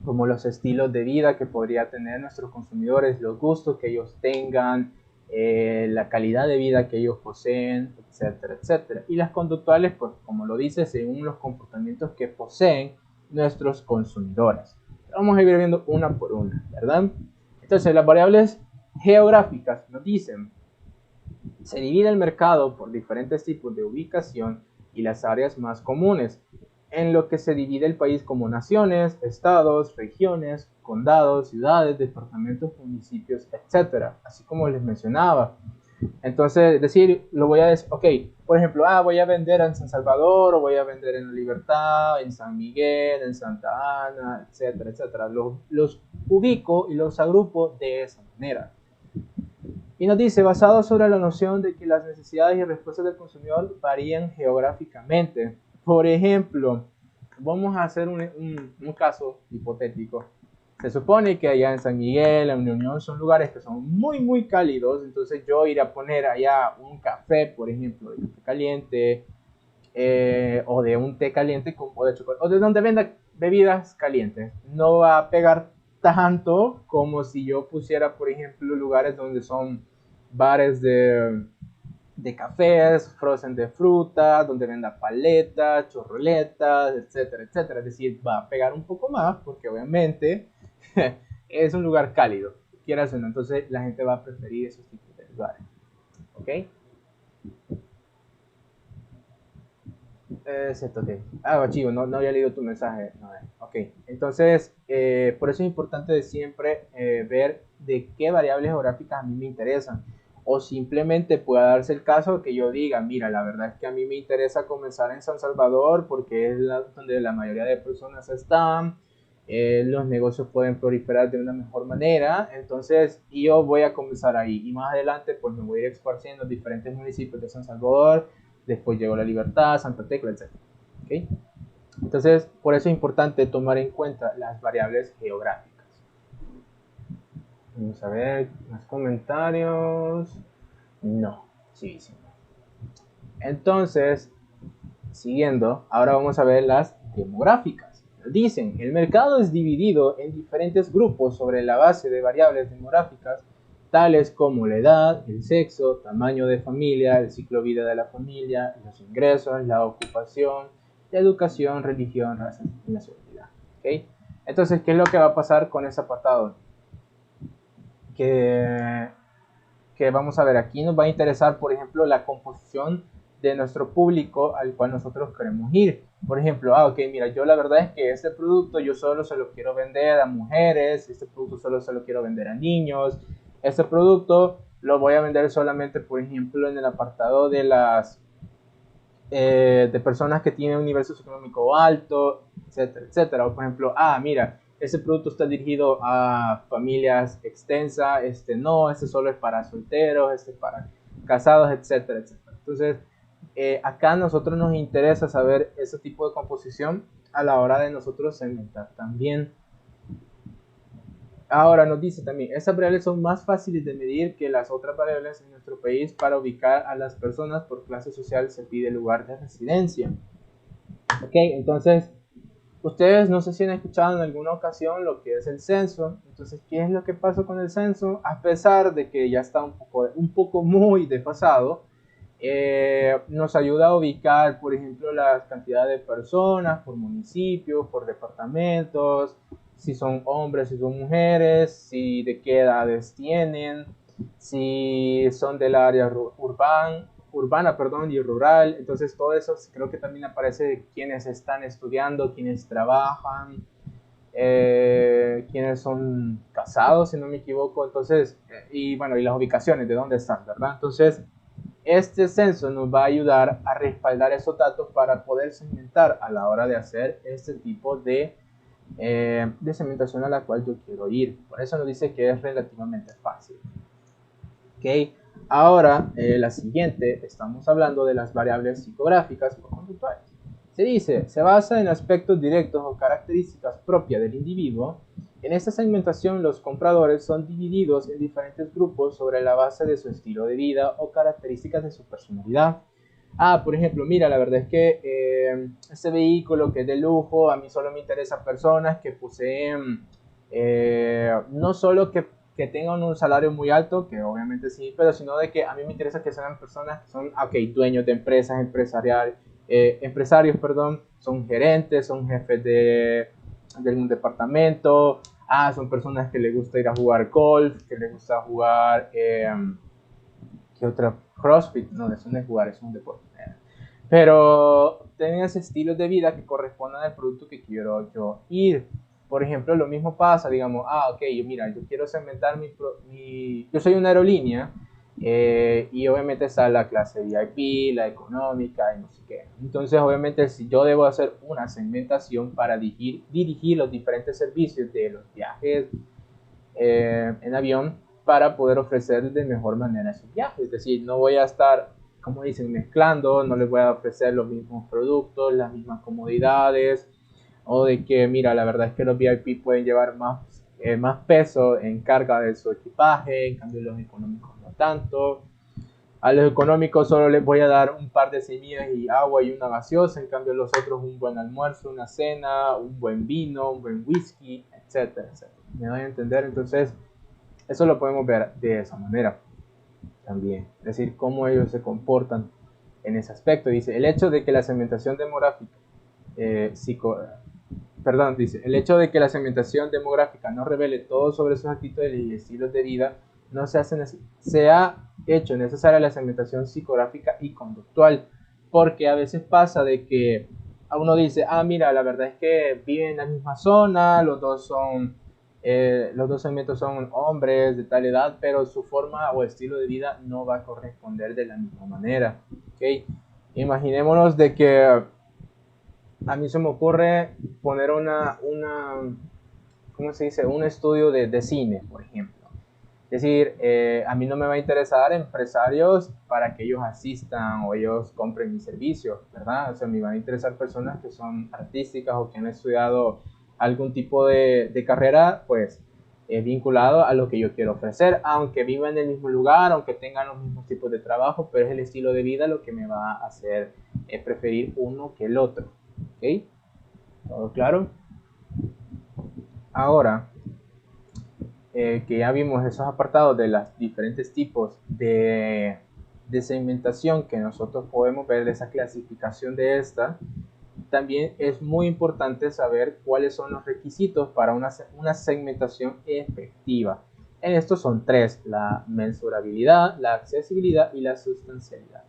como los estilos de vida que podría tener nuestros consumidores, los gustos que ellos tengan, la calidad de vida que ellos poseen, etcétera, etcétera. Y las conductuales, pues como lo dice, según los comportamientos que poseen nuestros consumidores. Vamos a ir viendo una por una, ¿verdad? Entonces, las variables geográficas nos dicen, se divide el mercado por diferentes tipos de ubicación y las áreas más comunes, en lo que se divide el país como naciones, estados, regiones, condados, ciudades, departamentos, municipios, etc. Así como les mencionaba. Entonces, decir, lo voy a decir, ok, por ejemplo, voy a vender en San Salvador, o voy a vender en La Libertad, en San Miguel, en Santa Ana, etcétera, etcétera. Los ubico y los agrupo de esa manera. Y nos dice, basado sobre la noción de que las necesidades y respuestas del consumidor varían geográficamente. Por ejemplo, vamos a hacer un caso hipotético. Se supone que allá en San Miguel, en Unión, son lugares que son muy, muy cálidos. Entonces yo iré a poner allá un café, por ejemplo, de café caliente, o de un té caliente o de chocolate, o de donde venda bebidas calientes. No va a pegar tanto como si yo pusiera, por ejemplo, lugares donde son bares de cafés, frozen de fruta, donde venda paletas, chorroletas, etcétera, etcétera. Es decir, va a pegar un poco más porque obviamente es un lugar cálido, quieras o no. Entonces la gente va a preferir esos tipos de lugares. ¿Ok? Exacto, ok. Chivo, no había leído tu mensaje. No, ok, entonces, por eso es importante siempre ver de qué variables geográficas a mí me interesan. O simplemente pueda darse el caso que yo diga, mira, la verdad es que a mí me interesa comenzar en San Salvador porque es donde la mayoría de personas están, los negocios pueden proliferar de una mejor manera, entonces yo voy a comenzar ahí. Y más adelante, pues me voy a ir esparciendo en diferentes municipios de San Salvador. Después llegó La Libertad, Santa Tecla, etc. ¿Okay? Entonces, por eso es importante tomar en cuenta las variables geográficas. Vamos a ver, más comentarios. No, sí. Entonces, siguiendo, ahora vamos a ver las demográficas. Dicen, el mercado es dividido en diferentes grupos sobre la base de variables demográficas tales como la edad, el sexo, tamaño de familia, el ciclo de vida de la familia, los ingresos, la ocupación, la educación, religión, raza y nacionalidad. ¿Okay? Entonces, ¿qué es lo que va a pasar con ese apartado? Que vamos a ver, aquí nos va a interesar, por ejemplo, la composición de nuestro público al cual nosotros queremos ir. Por ejemplo, ok, mira, yo la verdad es que este producto yo solo se lo quiero vender a mujeres, este producto solo se lo quiero vender a niños, este producto lo voy a vender solamente, por ejemplo, en el apartado de las de personas que tienen un nivel socioeconómico alto, etcétera, etcétera. O por ejemplo, mira, ese producto está dirigido a familias extensas, este no, este solo es para solteros, este es para casados, etcétera, etcétera. Entonces, acá a nosotros nos interesa saber ese tipo de composición a la hora de nosotros segmentar también. Ahora nos dice también, estas variables son más fáciles de medir que las otras variables en nuestro país. Para ubicar a las personas por clase social se pide lugar de residencia. Ok, entonces, ustedes no sé si han escuchado en alguna ocasión lo que es el censo. Entonces, ¿qué es lo que pasa con el censo? A pesar de que ya está un poco muy desfasado, nos ayuda a ubicar, por ejemplo, la cantidad de personas por municipio, por departamentos, si son hombres, si son mujeres, si de qué edades tienen, si son del área urbana, y rural. Entonces todo eso creo que también aparece de quienes están estudiando, quienes trabajan, quienes son casados, si no me equivoco. Entonces, y bueno, y las ubicaciones de dónde están, ¿verdad? Entonces, este censo nos va a ayudar a respaldar esos datos para poder segmentar a la hora de hacer este tipo de segmentación a la cual yo quiero ir. Por eso nos dice que es relativamente fácil. Ok, ahora la siguiente, estamos hablando de las variables psicográficas o conductuales. Se dice, se basa en aspectos directos o características propias del individuo. En esta segmentación, los compradores son divididos en diferentes grupos sobre la base de su estilo de vida o características de su personalidad. Por ejemplo, mira, la verdad es que este vehículo que es de lujo, a mí solo me interesan personas que poseen, no solo que tengan un salario muy alto, que obviamente sí, pero sino de que a mí me interesa que sean personas que son, dueños de empresas, empresarios, son gerentes, son jefes de un departamento, son personas que les gusta ir a jugar golf, que les gusta jugar, ¿qué otra? CrossFit, no, eso no es jugar, es un deporte. Pero tienen ese estilo de vida que corresponde al producto que quiero yo ir. Por ejemplo, lo mismo pasa, digamos, yo quiero segmentar yo soy una aerolínea, y obviamente está la clase VIP, la económica y no sé qué. Entonces, obviamente, si yo debo hacer una segmentación para dirigir los diferentes servicios de los viajes en avión para poder ofrecer de mejor manera esos viajes. Es decir, no voy a estar, como dicen, mezclando, no les voy a ofrecer los mismos productos, las mismas comodidades, o de que, mira, la verdad es que los VIP pueden llevar más peso en carga de su equipaje, en cambio los económicos no tanto. A los económicos solo les voy a dar un par de semillas y agua y una gaseosa, en cambio los otros un buen almuerzo, una cena, un buen vino, un buen whisky, etcétera, etcétera. ¿Me van a entender? Entonces, eso lo podemos ver de esa manera también. Es decir, cómo ellos se comportan en ese aspecto. Dice, el hecho de que la segmentación demográfica el hecho de que la segmentación demográfica no revele todo sobre sus actitudes y estilos de vida, se ha hecho necesaria la segmentación psicográfica y conductual, porque a veces pasa de que a uno dice, mira, la verdad es que viven en la misma zona, los dos segmentos son hombres de tal edad, pero su forma o estilo de vida no va a corresponder de la misma manera. ¿Okay? Imaginémonos de que a mí se me ocurre poner ¿cómo se dice? Un estudio de cine, por ejemplo. Es decir, a mí no me va a interesar empresarios para que ellos asistan o ellos compren mi servicio, ¿verdad? O sea, me van a interesar personas que son artísticas o que han estudiado algún tipo de carrera, pues, vinculado a lo que yo quiero ofrecer, aunque vivan en el mismo lugar, aunque tengan los mismos tipos de trabajo, pero es el estilo de vida lo que me va a hacer preferir uno que el otro. ¿Ok? ¿Todo claro? Ahora, que ya vimos esos apartados de los diferentes tipos de segmentación que nosotros podemos ver, esa clasificación de esta, también es muy importante saber cuáles son los requisitos para una segmentación efectiva. En estos son tres: la mensurabilidad, la accesibilidad y la sustancialidad.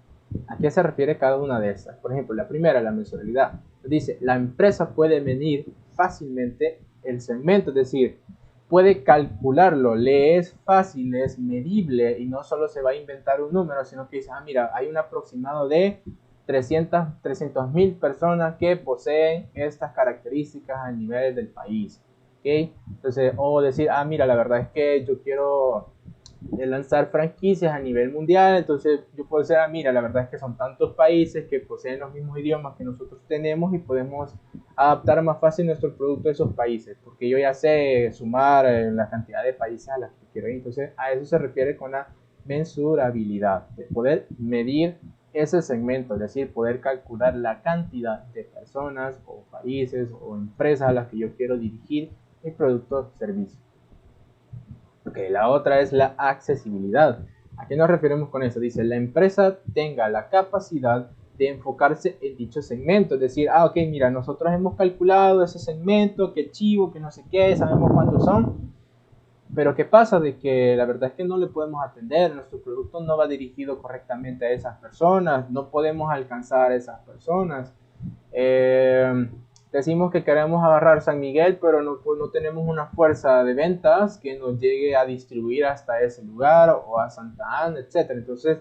¿A qué se refiere cada una de estas? Por ejemplo, la primera, la mensurabilidad. Dice, la empresa puede medir fácilmente el segmento, es decir, puede calcularlo, le es fácil, es medible y no solo se va a inventar un número, sino que dice, mira, hay un aproximado de 300,000 personas que poseen estas características a nivel del país. ¿Okay? Entonces, o decir, mira, la verdad es que yo quiero lanzar franquicias a nivel mundial, entonces yo puedo decir, mira, la verdad es que son tantos países que poseen los mismos idiomas que nosotros tenemos y podemos adaptar más fácil nuestro producto a esos países, porque yo ya sé sumar la cantidad de países a los que quiero ir. Entonces, a eso se refiere con la mensurabilidad, de poder medir ese segmento, es decir, poder calcular la cantidad de personas o países o empresas a las que yo quiero dirigir mi producto o servicio. Okay, la otra es la accesibilidad. ¿A qué nos referimos con eso? Dice, la empresa tenga la capacidad de enfocarse en dicho segmento. Es decir, mira, nosotros hemos calculado ese segmento, qué chivo, que no sé qué, sabemos cuántos son. Pero ¿qué pasa? De que la verdad es que no le podemos atender, nuestro producto no va dirigido correctamente a esas personas, no podemos alcanzar a esas personas. Decimos que queremos agarrar San Miguel, pero no tenemos una fuerza de ventas que nos llegue a distribuir hasta ese lugar o a Santa Ana, etc. Entonces,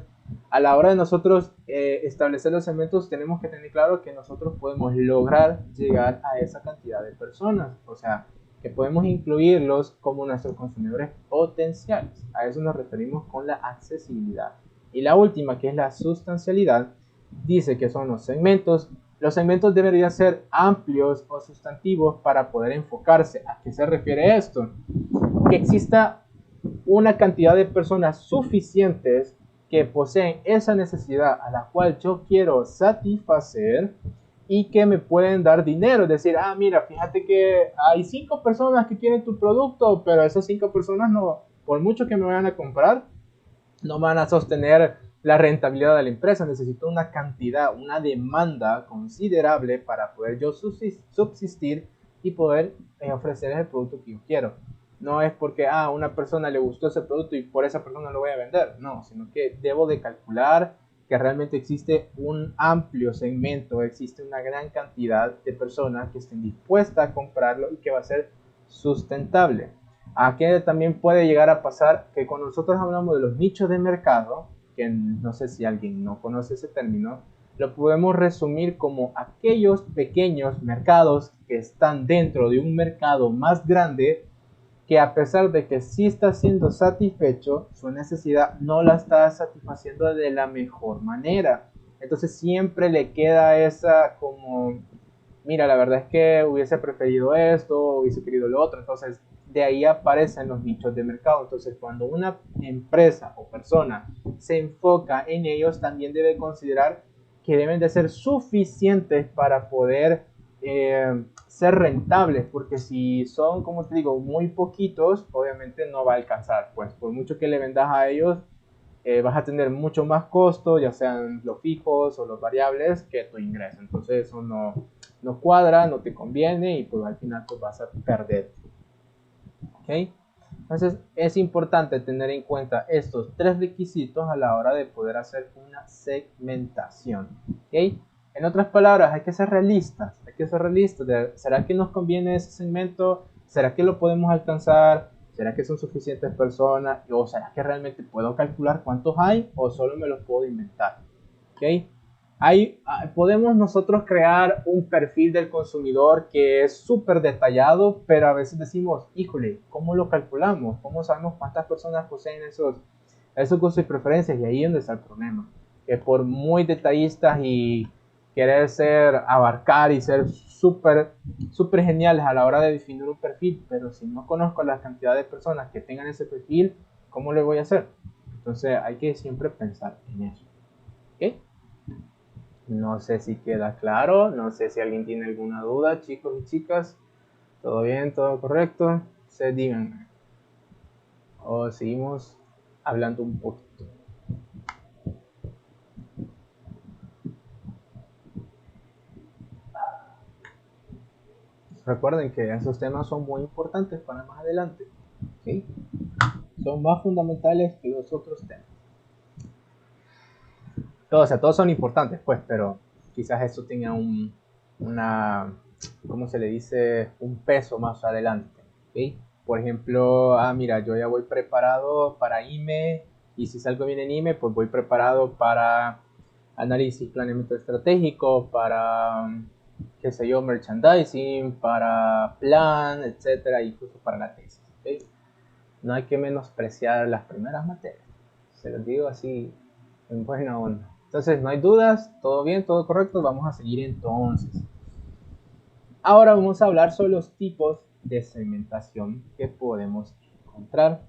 a la hora de nosotros establecer los segmentos, tenemos que tener claro que nosotros podemos lograr llegar a esa cantidad de personas, o sea, que podemos incluirlos como nuestros consumidores potenciales. A eso nos referimos con la accesibilidad. Y la última, que es la sustancialidad, dice que son los segmentos. Los segmentos deberían ser amplios o sustantivos para poder enfocarse. ¿A qué se refiere esto? Que exista una cantidad de personas suficientes que poseen esa necesidad a la cual yo quiero satisfacer y que me pueden dar dinero. Es decir, mira, fíjate que hay 5 personas que quieren tu producto, pero esas 5 personas no, por mucho que me vayan a comprar, no van a sostener la rentabilidad de la empresa. Necesito una cantidad, una demanda considerable para poder yo subsistir y poder ofrecer el producto que yo quiero. No es porque a una persona le gustó ese producto y por esa persona lo voy a vender, no, sino que debo de calcular que realmente existe un amplio segmento, existe una gran cantidad de personas que estén dispuestas a comprarlo y que va a ser sustentable. Aquí también puede llegar a pasar que cuando nosotros hablamos de los nichos de mercado, que no sé si alguien no conoce ese término, lo podemos resumir como aquellos pequeños mercados que están dentro de un mercado más grande, que a pesar de que sí está siendo satisfecho, su necesidad no la está satisfaciendo de la mejor manera. Entonces siempre le queda esa como, mira, la verdad es que hubiese preferido esto, hubiese querido lo otro. Entonces de ahí aparecen los nichos de mercado. Entonces cuando una empresa o persona se enfoca en ellos, también debe considerar que deben de ser suficientes para poder ser rentables, porque si son, como te digo, muy poquitos, obviamente no va a alcanzar, pues por mucho que le vendas a ellos, vas a tener mucho más costo, ya sean los fijos o los variables, que tu ingreso. Entonces eso no cuadra, no te conviene y pues al final pues vas a perder. ¿Okay? Entonces es importante tener en cuenta estos 3 requisitos a la hora de poder hacer una segmentación. ¿Okay? En otras palabras, hay que ser realistas. ¿Será que nos conviene ese segmento? ¿Será que lo podemos alcanzar? ¿Será que son suficientes personas? ¿O será que realmente puedo calcular cuántos hay? ¿O solo me los puedo inventar? ¿Okay? Podemos nosotros crear un perfil del consumidor que es súper detallado, pero a veces decimos, híjole, ¿cómo lo calculamos? ¿Cómo sabemos cuántas personas poseen esos gustos y preferencias? Y ahí es donde está el problema. Que por muy detallistas y querer abarcar y ser súper geniales a la hora de definir un perfil, pero si no conozco la cantidad de personas que tengan ese perfil, ¿cómo le voy a hacer? Entonces hay que siempre pensar en eso. ¿Ok? No sé si queda claro, no sé si alguien tiene alguna duda, chicos y chicas. ¿Todo bien? ¿Todo correcto? Se digan. O seguimos hablando un poquito. Recuerden que esos temas son muy importantes para más adelante. ¿Sí? Son más fundamentales que los otros temas. Todos son importantes, pues, pero quizás eso tenga ¿cómo se le dice? Un peso más adelante. ¿Sí? Por ejemplo, mira, yo ya voy preparado para IME, y si salgo bien en IME, pues voy preparado para análisis, planeamiento estratégico, para, qué sé yo, merchandising, para plan, etcétera, incluso para la tesis. ¿Okay? No hay que menospreciar las primeras materias. Se los digo así en buena onda. Entonces, no hay dudas, todo bien, todo correcto. Vamos a seguir entonces. Ahora vamos a hablar sobre los tipos de segmentación que podemos encontrar.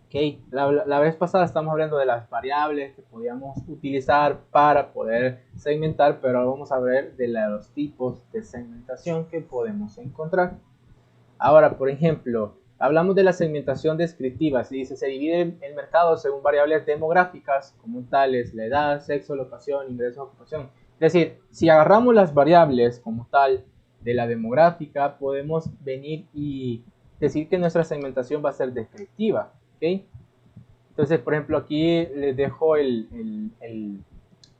Okay. La vez pasada estamos hablando de las variables que podíamos utilizar para poder segmentar, pero ahora vamos a ver de los tipos de segmentación que podemos encontrar. Ahora, por ejemplo, hablamos de la segmentación descriptiva. Se dice, se divide el mercado según variables demográficas, como tales, la edad, sexo, locación, ingresos, ocupación. Es decir, si agarramos las variables como tal de la demográfica, podemos venir y decir que nuestra segmentación va a ser descriptiva. ¿Okay? Entonces, por ejemplo, aquí les dejo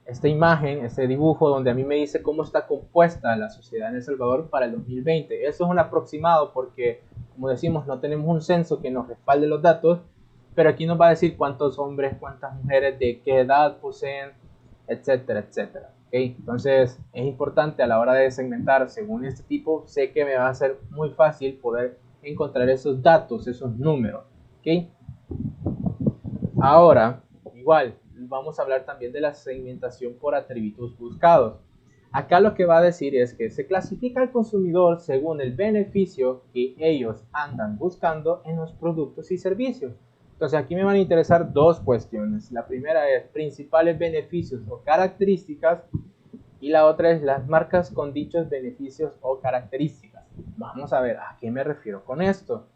esta imagen, este dibujo, donde a mí me dice cómo está compuesta la sociedad en El Salvador para el 2020. Eso es un aproximado porque, como decimos, no tenemos un censo que nos respalde los datos, pero aquí nos va a decir cuántos hombres, cuántas mujeres, de qué edad poseen, etcétera, etcétera. ¿Okay? Entonces es importante a la hora de segmentar según este tipo, sé que me va a ser muy fácil poder encontrar esos datos, esos números. ¿Okay? Ahora, igual, vamos a hablar también de la segmentación por atributos buscados. Acá lo que va a decir es que se clasifica al consumidor según el beneficio que ellos andan buscando en los productos y servicios. Entonces aquí me van a interesar dos cuestiones. La primera es principales beneficios o características y la otra es las marcas con dichos beneficios o características. Vamos a ver a qué me refiero con esto.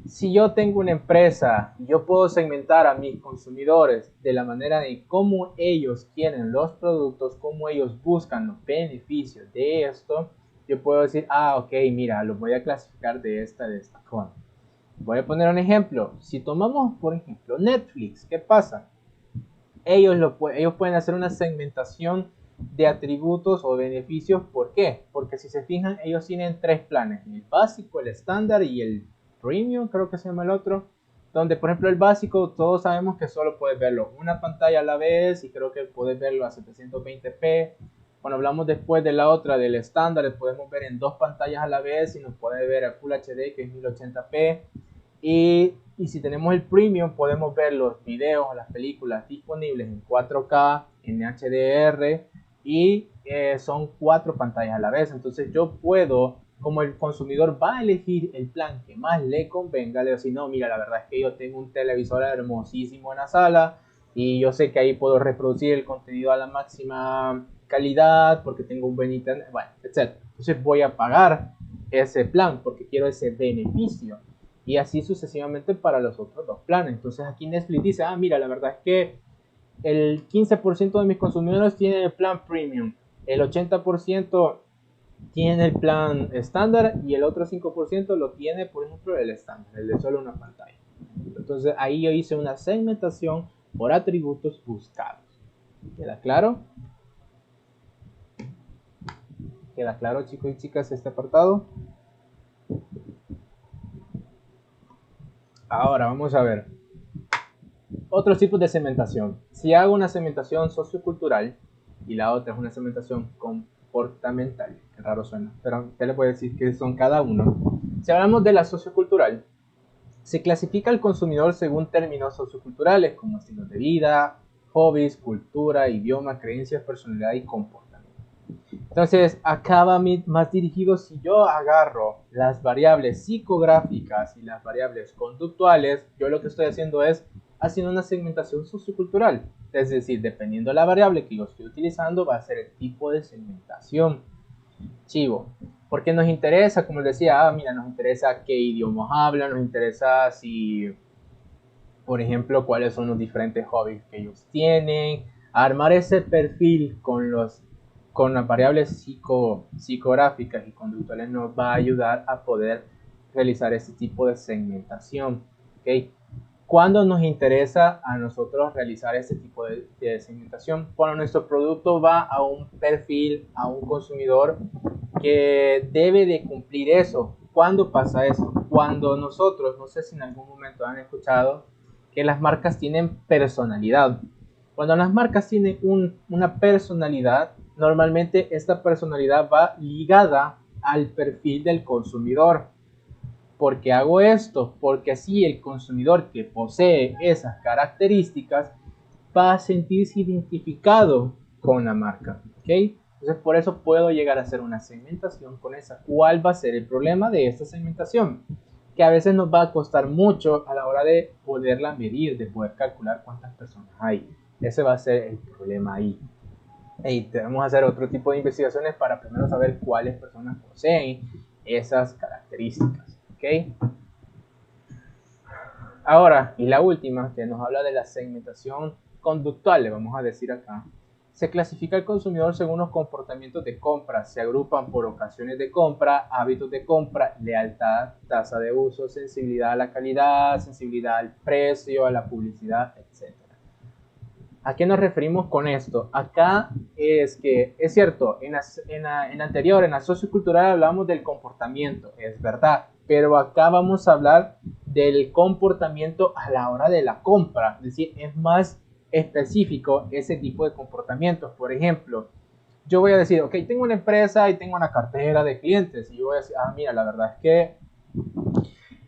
Si yo tengo una empresa y yo puedo segmentar a mis consumidores de la manera de cómo ellos quieren los productos, cómo ellos buscan los beneficios de esto, yo puedo decir, ok, mira, los voy a clasificar de esta forma. Voy a poner un ejemplo. Si tomamos, por ejemplo, Netflix, ¿qué pasa? Ellos pueden hacer una segmentación de atributos o beneficios. ¿Por qué? Porque si se fijan, ellos tienen tres planes: el básico, el estándar y el premium, creo que se llama el otro, donde por ejemplo el básico todos sabemos que solo puedes verlo una pantalla a la vez y creo que puedes verlo a 720p. Cuando hablamos después de la otra, del estándar, podemos ver en dos pantallas a la vez y nos puede ver a Full HD, que es 1080p. Y si tenemos el premium, podemos ver los videos o las películas disponibles en 4K, en HDR y son 4 pantallas a la vez. Entonces yo puedo, como el consumidor va a elegir el plan que más le convenga, le digo, no, mira, la verdad es que yo tengo un televisor hermosísimo en la sala y yo sé que ahí puedo reproducir el contenido a la máxima calidad porque tengo un buen internet, bueno, etc. Entonces voy a pagar ese plan porque quiero ese beneficio y así sucesivamente para los otros dos planes. Entonces aquí Netflix dice, mira, la verdad es que el 15% de mis consumidores tienen el plan premium, el 80% tiene el plan estándar y el otro 5% lo tiene, por ejemplo, el estándar, el de solo una pantalla. Entonces ahí yo hice una segmentación por atributos buscados. ¿Queda claro? ¿Queda claro, chicos y chicas, este apartado? Ahora vamos a ver otros tipos de segmentación. Si hago una segmentación sociocultural y la otra es una segmentación comportamental, que raro suena, pero ¿qué les voy a decir que son cada uno? Si hablamos de la sociocultural, se clasifica al consumidor según términos socioculturales como estilos de vida, hobbies, cultura, idioma, creencias, personalidad y comportamiento. Entonces, acá va más dirigido. Si yo agarro las variables psicográficas y las variables conductuales, yo lo que estoy haciendo es haciendo una segmentación sociocultural. Es decir, dependiendo de la variable que yo estoy utilizando, va a ser el tipo de segmentación. Chivo. Porque nos interesa, como les decía, mira, nos interesa qué idiomas hablan, nos interesa si, por ejemplo, cuáles son los diferentes hobbies que ellos tienen. Armar ese perfil con las variables psicográficas y conductuales nos va a ayudar a poder realizar ese tipo de segmentación. ¿Okay? ¿Cuándo nos interesa a nosotros realizar este tipo de segmentación? Cuando nuestro producto va a un perfil, a un consumidor que debe de cumplir eso. ¿Cuándo pasa eso? Cuando nosotros, no sé si en algún momento han escuchado que las marcas tienen personalidad. Cuando las marcas tienen una personalidad, normalmente esta personalidad va ligada al perfil del consumidor. ¿Por qué hago esto? Porque así el consumidor que posee esas características va a sentirse identificado con la marca. ¿Okay? Entonces por eso puedo llegar a hacer una segmentación con esa. ¿Cuál va a ser el problema de esta segmentación? Que a veces nos va a costar mucho a la hora de poderla medir, de poder calcular cuántas personas hay. Ese va a ser el problema ahí. Y debemos hacer otro tipo de investigaciones para primero saber cuáles personas poseen esas características. ¿Okay? Ahora, y la última, que nos habla de la segmentación conductual, le vamos a decir acá. Se clasifica el consumidor según los comportamientos de compra. Se agrupan por ocasiones de compra, hábitos de compra, lealtad, tasa de uso, sensibilidad a la calidad, sensibilidad al precio, a la publicidad, etc. ¿A qué nos referimos con esto? Acá es que, es cierto, en la anterior, en la sociocultural, hablamos del comportamiento, es verdad, pero acá vamos a hablar del comportamiento a la hora de la compra, es decir, es más específico ese tipo de comportamientos. Por ejemplo, yo voy a decir, ok, tengo una empresa y tengo una cartera de clientes, y yo voy a decir, mira, la verdad es que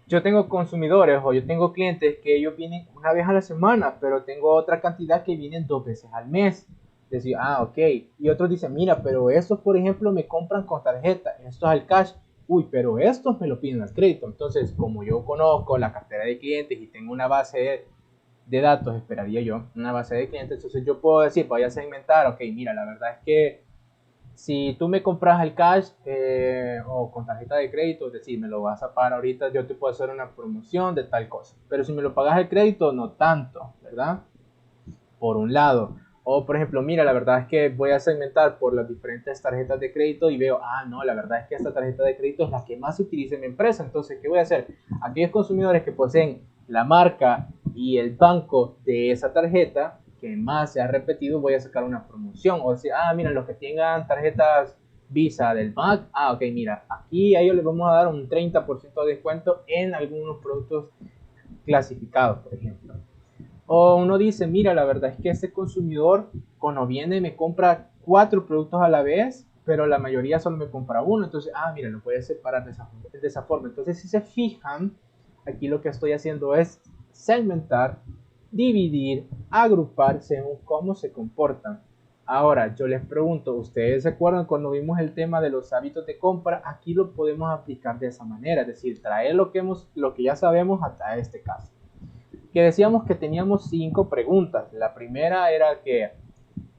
yo tengo consumidores o yo tengo clientes que ellos vienen una vez a la semana, pero tengo otra cantidad que vienen 2 veces al mes. Decir, ok. Y otros dicen, mira, pero estos, por ejemplo, me compran con tarjeta, estos al cash. Uy, pero estos me lo piden al crédito. Entonces, como yo conozco la cartera de clientes y tengo una base de datos, esperaría yo, una base de clientes, entonces yo puedo decir, voy a segmentar, ok, mira, la verdad es que si tú me compras al cash o con tarjeta de crédito, es decir, me lo vas a pagar ahorita, yo te puedo hacer una promoción de tal cosa. Pero si me lo pagas al crédito, no tanto, ¿verdad? Por un lado. O por ejemplo, mira, la verdad es que voy a segmentar por las diferentes tarjetas de crédito y veo, no, la verdad es que esta tarjeta de crédito es la que más se utiliza en mi empresa. Entonces, ¿qué voy a hacer? Aquellos consumidores que poseen la marca y el banco de esa tarjeta que más se ha repetido, voy a sacar una promoción. O decir, mira, los que tengan tarjetas Visa del Mac, ok, mira, aquí a ellos les vamos a dar un 30% de descuento en algunos productos clasificados, por ejemplo. O uno dice, mira, la verdad es que este consumidor cuando viene me compra 4 productos a la vez, pero la mayoría solo me compra uno. Entonces, mira, lo puedes separar de esa forma. Entonces, si se fijan, aquí lo que estoy haciendo es segmentar, dividir, agrupar según cómo se comportan. Ahora, yo les pregunto, ¿ustedes se acuerdan cuando vimos el tema de los hábitos de compra? Aquí lo podemos aplicar de esa manera, es decir, traer lo que ya sabemos hasta este caso. Que decíamos que teníamos 5 preguntas. La primera era qué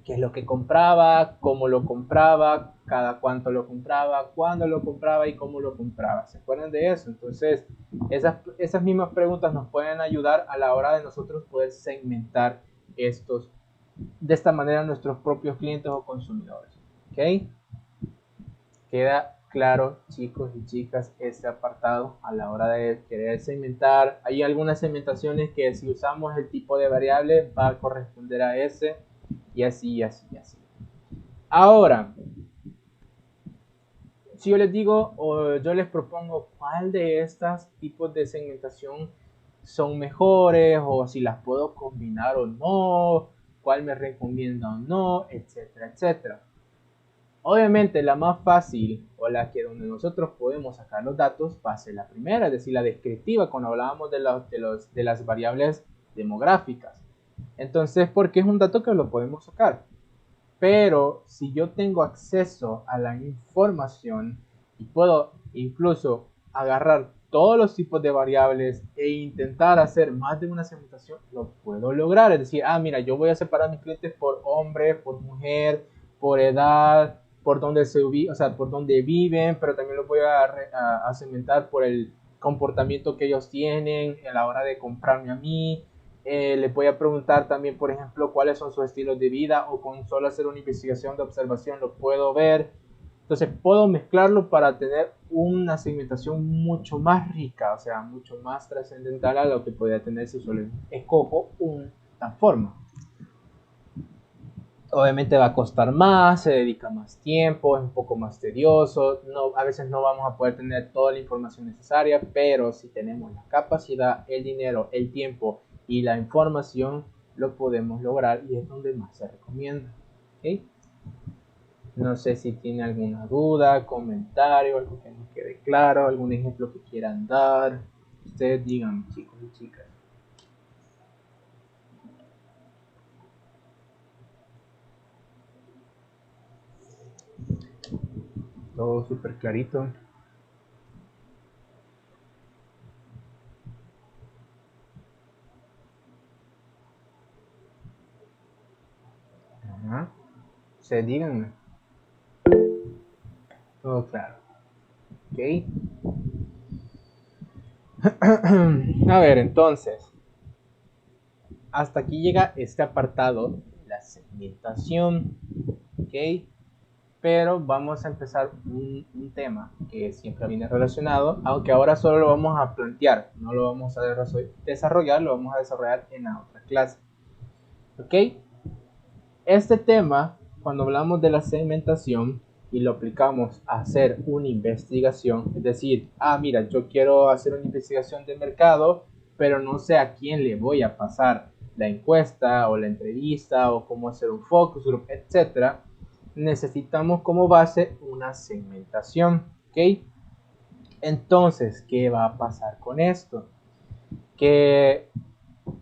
es lo que compraba, cómo lo compraba, cada cuánto lo compraba, cuándo lo compraba y cómo lo compraba. ¿Se acuerdan de eso? Entonces, esas mismas preguntas nos pueden ayudar a la hora de nosotros poder segmentar de esta manera nuestros propios clientes o consumidores. ¿Ok? Queda claro, chicos y chicas, este apartado a la hora de querer segmentar. Hay algunas segmentaciones que si usamos el tipo de variable va a corresponder a ese y así, y así, y así. Ahora, si yo les digo o yo les propongo cuál de estos tipos de segmentación son mejores o si las puedo combinar o no, cuál me recomienda o no, etcétera, etcétera. Obviamente la más fácil o la que donde nosotros podemos sacar los datos va a ser la primera, es decir, la descriptiva, cuando hablábamos de las variables demográficas. Entonces, porque es un dato que lo podemos sacar. Pero si yo tengo acceso a la información y puedo incluso agarrar todos los tipos de variables e intentar hacer más de una segmentación, lo puedo lograr. Es decir, mira, yo voy a separar mis clientes por hombre, por mujer, por edad, por donde se ubican, o sea, por donde viven, pero también los voy a segmentar por el comportamiento que ellos tienen a la hora de comprarme a mí. Les voy a preguntar también, por ejemplo, cuáles son sus estilos de vida, o con solo hacer una investigación de observación lo puedo ver. Entonces puedo mezclarlo para tener una segmentación mucho más rica, o sea, mucho más trascendental a lo que podría tener si solo escojo una forma. Obviamente va a costar más, se dedica más tiempo, es un poco más tedioso, a veces no vamos a poder tener toda la información necesaria, pero si tenemos la capacidad, el dinero, el tiempo y la información, lo podemos lograr y es donde más se recomienda. ¿Okay? No sé si tiene alguna duda, comentario, algo que no quede claro, algún ejemplo que quieran dar. Ustedes digan, chicos y chicas. Todo súper clarito. Ajá. Se digan. Todo claro. Ok. A ver, entonces. Hasta aquí llega este apartado, la segmentación. Ok. Pero vamos a empezar un tema que siempre viene relacionado, aunque ahora solo lo vamos a plantear, no lo vamos a desarrollar, lo vamos a desarrollar en la otra clase. ¿Ok? Este tema, cuando hablamos de la segmentación, y lo aplicamos a hacer una investigación, es decir, mira, yo quiero hacer una investigación de mercado, pero no sé a quién le voy a pasar la encuesta o la entrevista o cómo hacer un focus group, etcétera, necesitamos como base una segmentación, ¿ok? Entonces, ¿qué va a pasar con esto? Que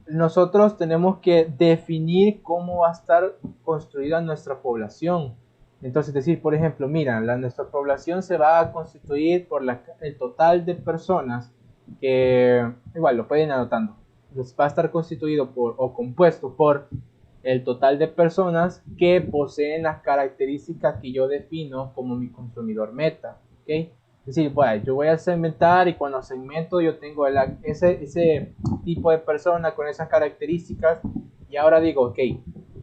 nosotros tenemos que definir cómo va a estar construida nuestra población. Entonces, decir, por ejemplo, mira, nuestra población se va a constituir por el total de personas que, igual lo pueden ir anotando, va a estar constituido por o compuesto por el total de personas que poseen las características que yo defino como mi consumidor meta, ¿ok? Es decir, bueno, yo voy a segmentar y cuando segmento yo tengo ese tipo de persona con esas características y ahora digo, ok,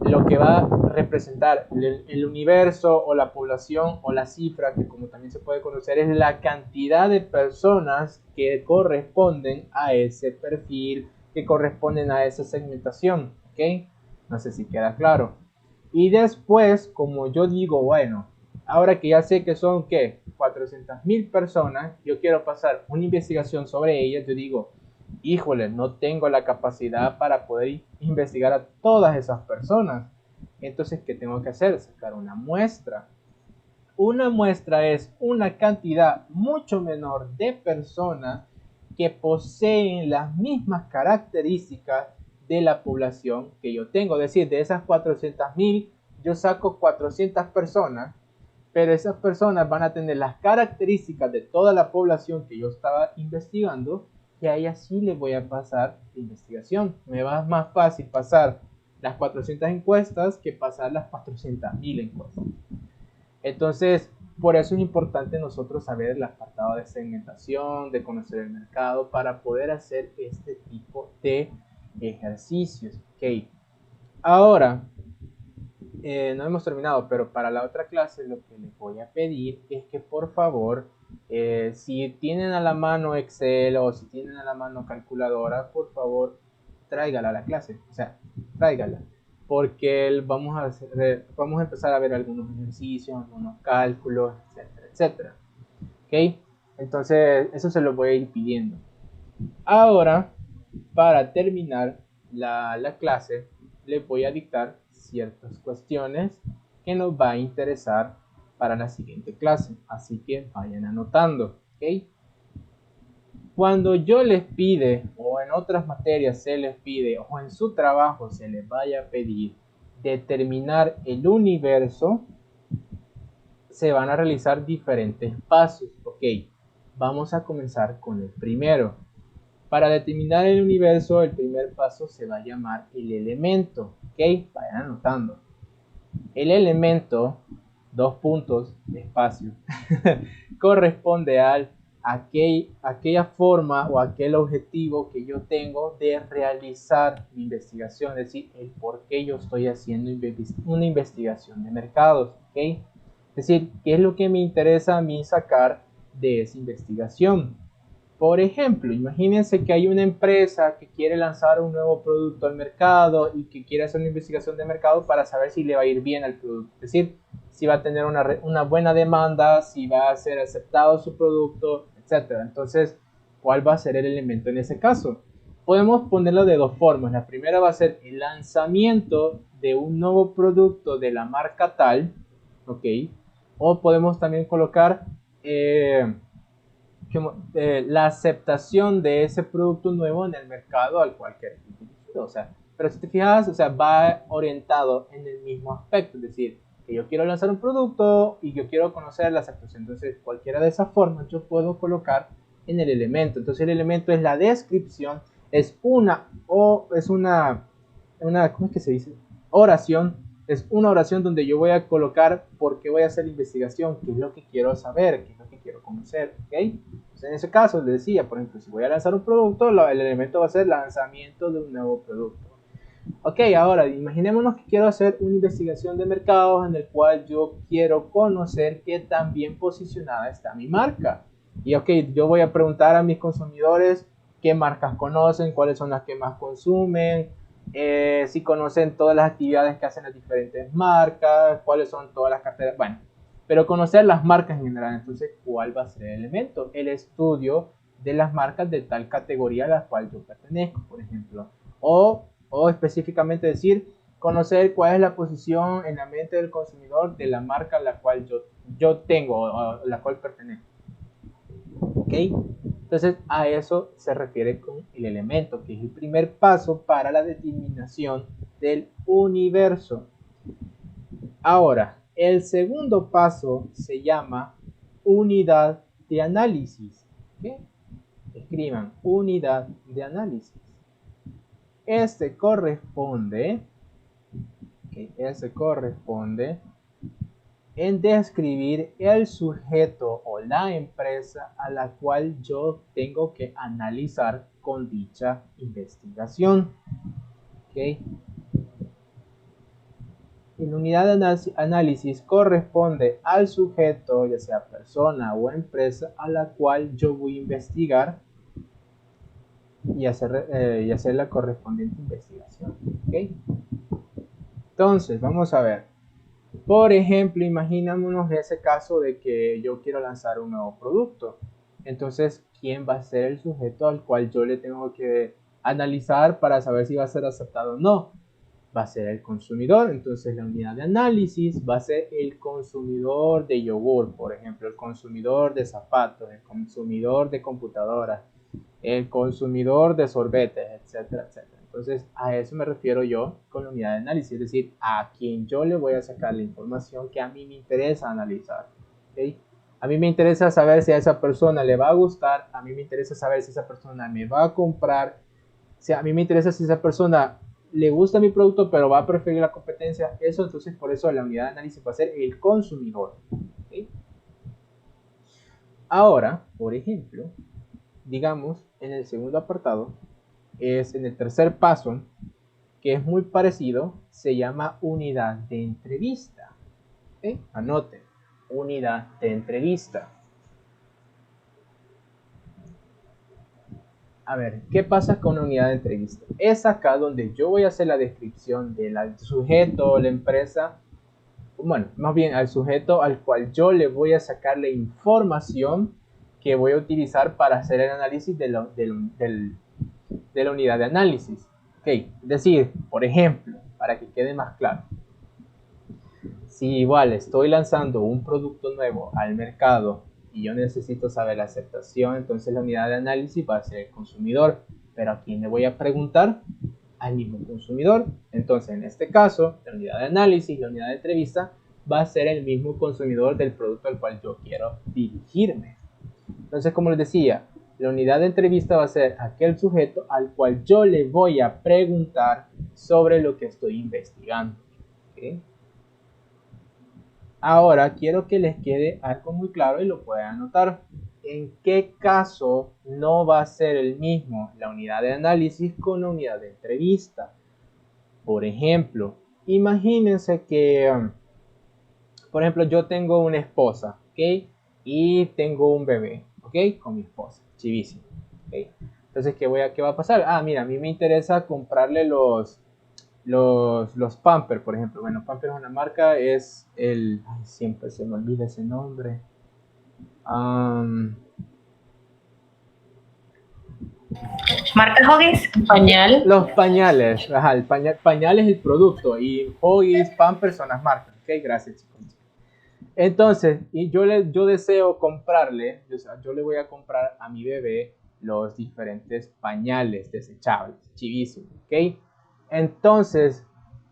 lo que va a representar el universo o la población o la cifra, que como también se puede conocer, es la cantidad de personas que corresponden a ese perfil, que corresponden a esa segmentación, ¿ok? No sé si queda claro. Y después, como yo digo, bueno, ahora que ya sé que son, ¿qué? 400.000 personas, yo quiero pasar una investigación sobre ellas, yo digo, híjole, no tengo la capacidad para poder investigar a todas esas personas. Entonces, ¿qué tengo que hacer? Sacar una muestra. Una muestra es una cantidad mucho menor de personas que poseen las mismas características de la población que yo tengo. Es decir, de esas 400.000, yo saco 400 personas, pero esas personas van a tener las características de toda la población que yo estaba investigando, y a ellas sí les voy a pasar la investigación. Me va más fácil pasar las 400 encuestas que pasar las 400.000 encuestas. Entonces, por eso es importante nosotros saber el apartado de segmentación, de conocer el mercado, para poder hacer este tipo de ejercicios. Ok, ahora, no hemos terminado, pero para la otra clase lo que les voy a pedir es que por favor, si tienen a la mano Excel o si tienen a la mano calculadora, por favor, tráigala a la clase, o sea, tráigala, porque vamos a empezar a ver algunos ejercicios, algunos cálculos, etcétera, etcétera. ¿Ok? Entonces, eso se lo voy a ir pidiendo. Ahora, para terminar la clase, les voy a dictar ciertas cuestiones que nos va a interesar para la siguiente clase. Así que vayan anotando, ¿ok? Cuando yo les pide, o en otras materias se les pide, o en su trabajo se les vaya a pedir determinar el universo, se van a realizar diferentes pasos. Ok, vamos a comenzar con el primero. Para determinar el universo, el primer paso se va a llamar el elemento. Ok, vayan anotando. El elemento, dos puntos, espacio, corresponde a aquella forma o aquel objetivo que yo tengo de realizar mi investigación, es decir, el por qué yo estoy haciendo una investigación de mercados. ¿Okay? Es decir, qué es lo que me interesa a mí sacar de esa investigación. Por ejemplo, imagínense que hay una empresa que quiere lanzar un nuevo producto al mercado y que quiere hacer una investigación de mercado para saber si le va a ir bien al producto. Es decir, si va a tener una buena demanda, si va a ser aceptado su producto, etc. Entonces, ¿cuál va a ser el elemento en ese caso? Podemos ponerlo de dos formas. La primera va a ser el lanzamiento de un nuevo producto de la marca tal, ¿ok? O podemos también colocar la aceptación de ese producto nuevo en el mercado al cual queremos dirigir. O sea, pero si te fijas, o sea, va orientado en el mismo aspecto, es decir, que yo quiero lanzar un producto y yo quiero conocer la aceptación. Entonces, cualquiera de esas formas yo puedo colocar en el elemento. Entonces, el elemento es la descripción, es una ¿cómo es que se dice? Oración. Es una oración donde yo voy a colocar por qué voy a hacer la investigación, qué es lo que quiero saber, qué es lo que quiero conocer, ¿ok? Entonces, en ese caso les decía, por ejemplo, si voy a lanzar un producto, el elemento va a ser lanzamiento de un nuevo producto. Ok, ahora imaginémonos que quiero hacer una investigación de mercados en el cual yo quiero conocer qué tan bien posicionada está mi marca. Y ok, yo voy a preguntar a mis consumidores qué marcas conocen, cuáles son las que más consumen, si conocen todas las actividades que hacen las diferentes marcas, cuáles son todas las carteras. Bueno, pero conocer las marcas en general. Entonces, ¿cuál va a ser el elemento? El estudio de las marcas de tal categoría a la cual yo pertenezco, por ejemplo. O específicamente decir, conocer cuál es la posición en la mente del consumidor de la marca a la cual yo tengo o a la cual pertenezco. ¿Ok? Entonces, a eso se refiere con el elemento, que es el primer paso para la determinación del universo. Ahora, el segundo paso se llama unidad de análisis. ¿Okay? Escriban unidad de análisis. Este corresponde en describir el sujeto o la empresa a la cual yo tengo que analizar con dicha investigación. ¿Okay? La unidad de análisis corresponde al sujeto, ya sea persona o empresa, a la cual yo voy a investigar y hacer la correspondiente investigación. ¿Okay? Entonces, vamos a ver. Por ejemplo, imaginémonos ese caso de que yo quiero lanzar un nuevo producto. Entonces, ¿quién va a ser el sujeto al cual yo le tengo que analizar para saber si va a ser aceptado o no? Va a ser el consumidor. Entonces, la unidad de análisis va a ser el consumidor de yogur, por ejemplo, el consumidor de zapatos, el consumidor de computadoras, el consumidor de sorbetes, etcétera, etcétera. Entonces, a eso me refiero yo con la unidad de análisis, es decir, a quien yo le voy a sacar la información que a mí me interesa analizar. ¿Okay? A mí me interesa saber si a esa persona le va a gustar, a mí me interesa saber si esa persona me va a comprar, si a mí me interesa si esa persona le gusta mi producto pero va a preferir la competencia. Eso, entonces, por eso la unidad de análisis va a ser el consumidor. ¿Okay? Ahora, por ejemplo, digamos, en el segundo apartado, es en el tercer paso, que es muy parecido, se llama unidad de entrevista. ¿Okay? Anoten, unidad de entrevista. A ver, ¿qué pasa con una unidad de entrevista? Es acá donde yo voy a hacer la descripción del sujeto o la empresa, bueno, más bien al sujeto al cual yo le voy a sacar la información que voy a utilizar para hacer el análisis de la unidad de análisis. Okay. Es decir, por ejemplo, para que quede más claro, si igual estoy lanzando un producto nuevo al mercado y yo necesito saber la aceptación, entonces la unidad de análisis va a ser el consumidor. Pero ¿a quién le voy a preguntar? Al mismo consumidor. Entonces, en este caso, la unidad de análisis, la unidad de entrevista, va a ser el mismo consumidor del producto al cual yo quiero dirigirme. Entonces, como les decía, la unidad de entrevista va a ser aquel sujeto al cual yo le voy a preguntar sobre lo que estoy investigando. ¿Okay? Ahora, quiero que les quede algo muy claro y lo puedan anotar. ¿En qué caso no va a ser el mismo la unidad de análisis con la unidad de entrevista? Por ejemplo, imagínense que, por ejemplo, yo tengo una esposa, ¿ok? Y tengo un bebé, ¿ok? Con mi esposa, chivísimo, ¿ok? Entonces, ¿qué va a pasar? Ah, mira, a mí me interesa comprarle los Pampers, por ejemplo. Bueno, Pampers es una marca, es el... Ay, siempre se me olvida ese nombre. Marca Huggies, pañal. Los pañales, ajá, pañal es el producto y Huggies, Pampers son las marcas. Ok, gracias, chicos. Entonces, yo deseo comprarle, o sea, yo le voy a comprar a mi bebé los diferentes pañales desechables, chivísimo, ¿ok? Entonces,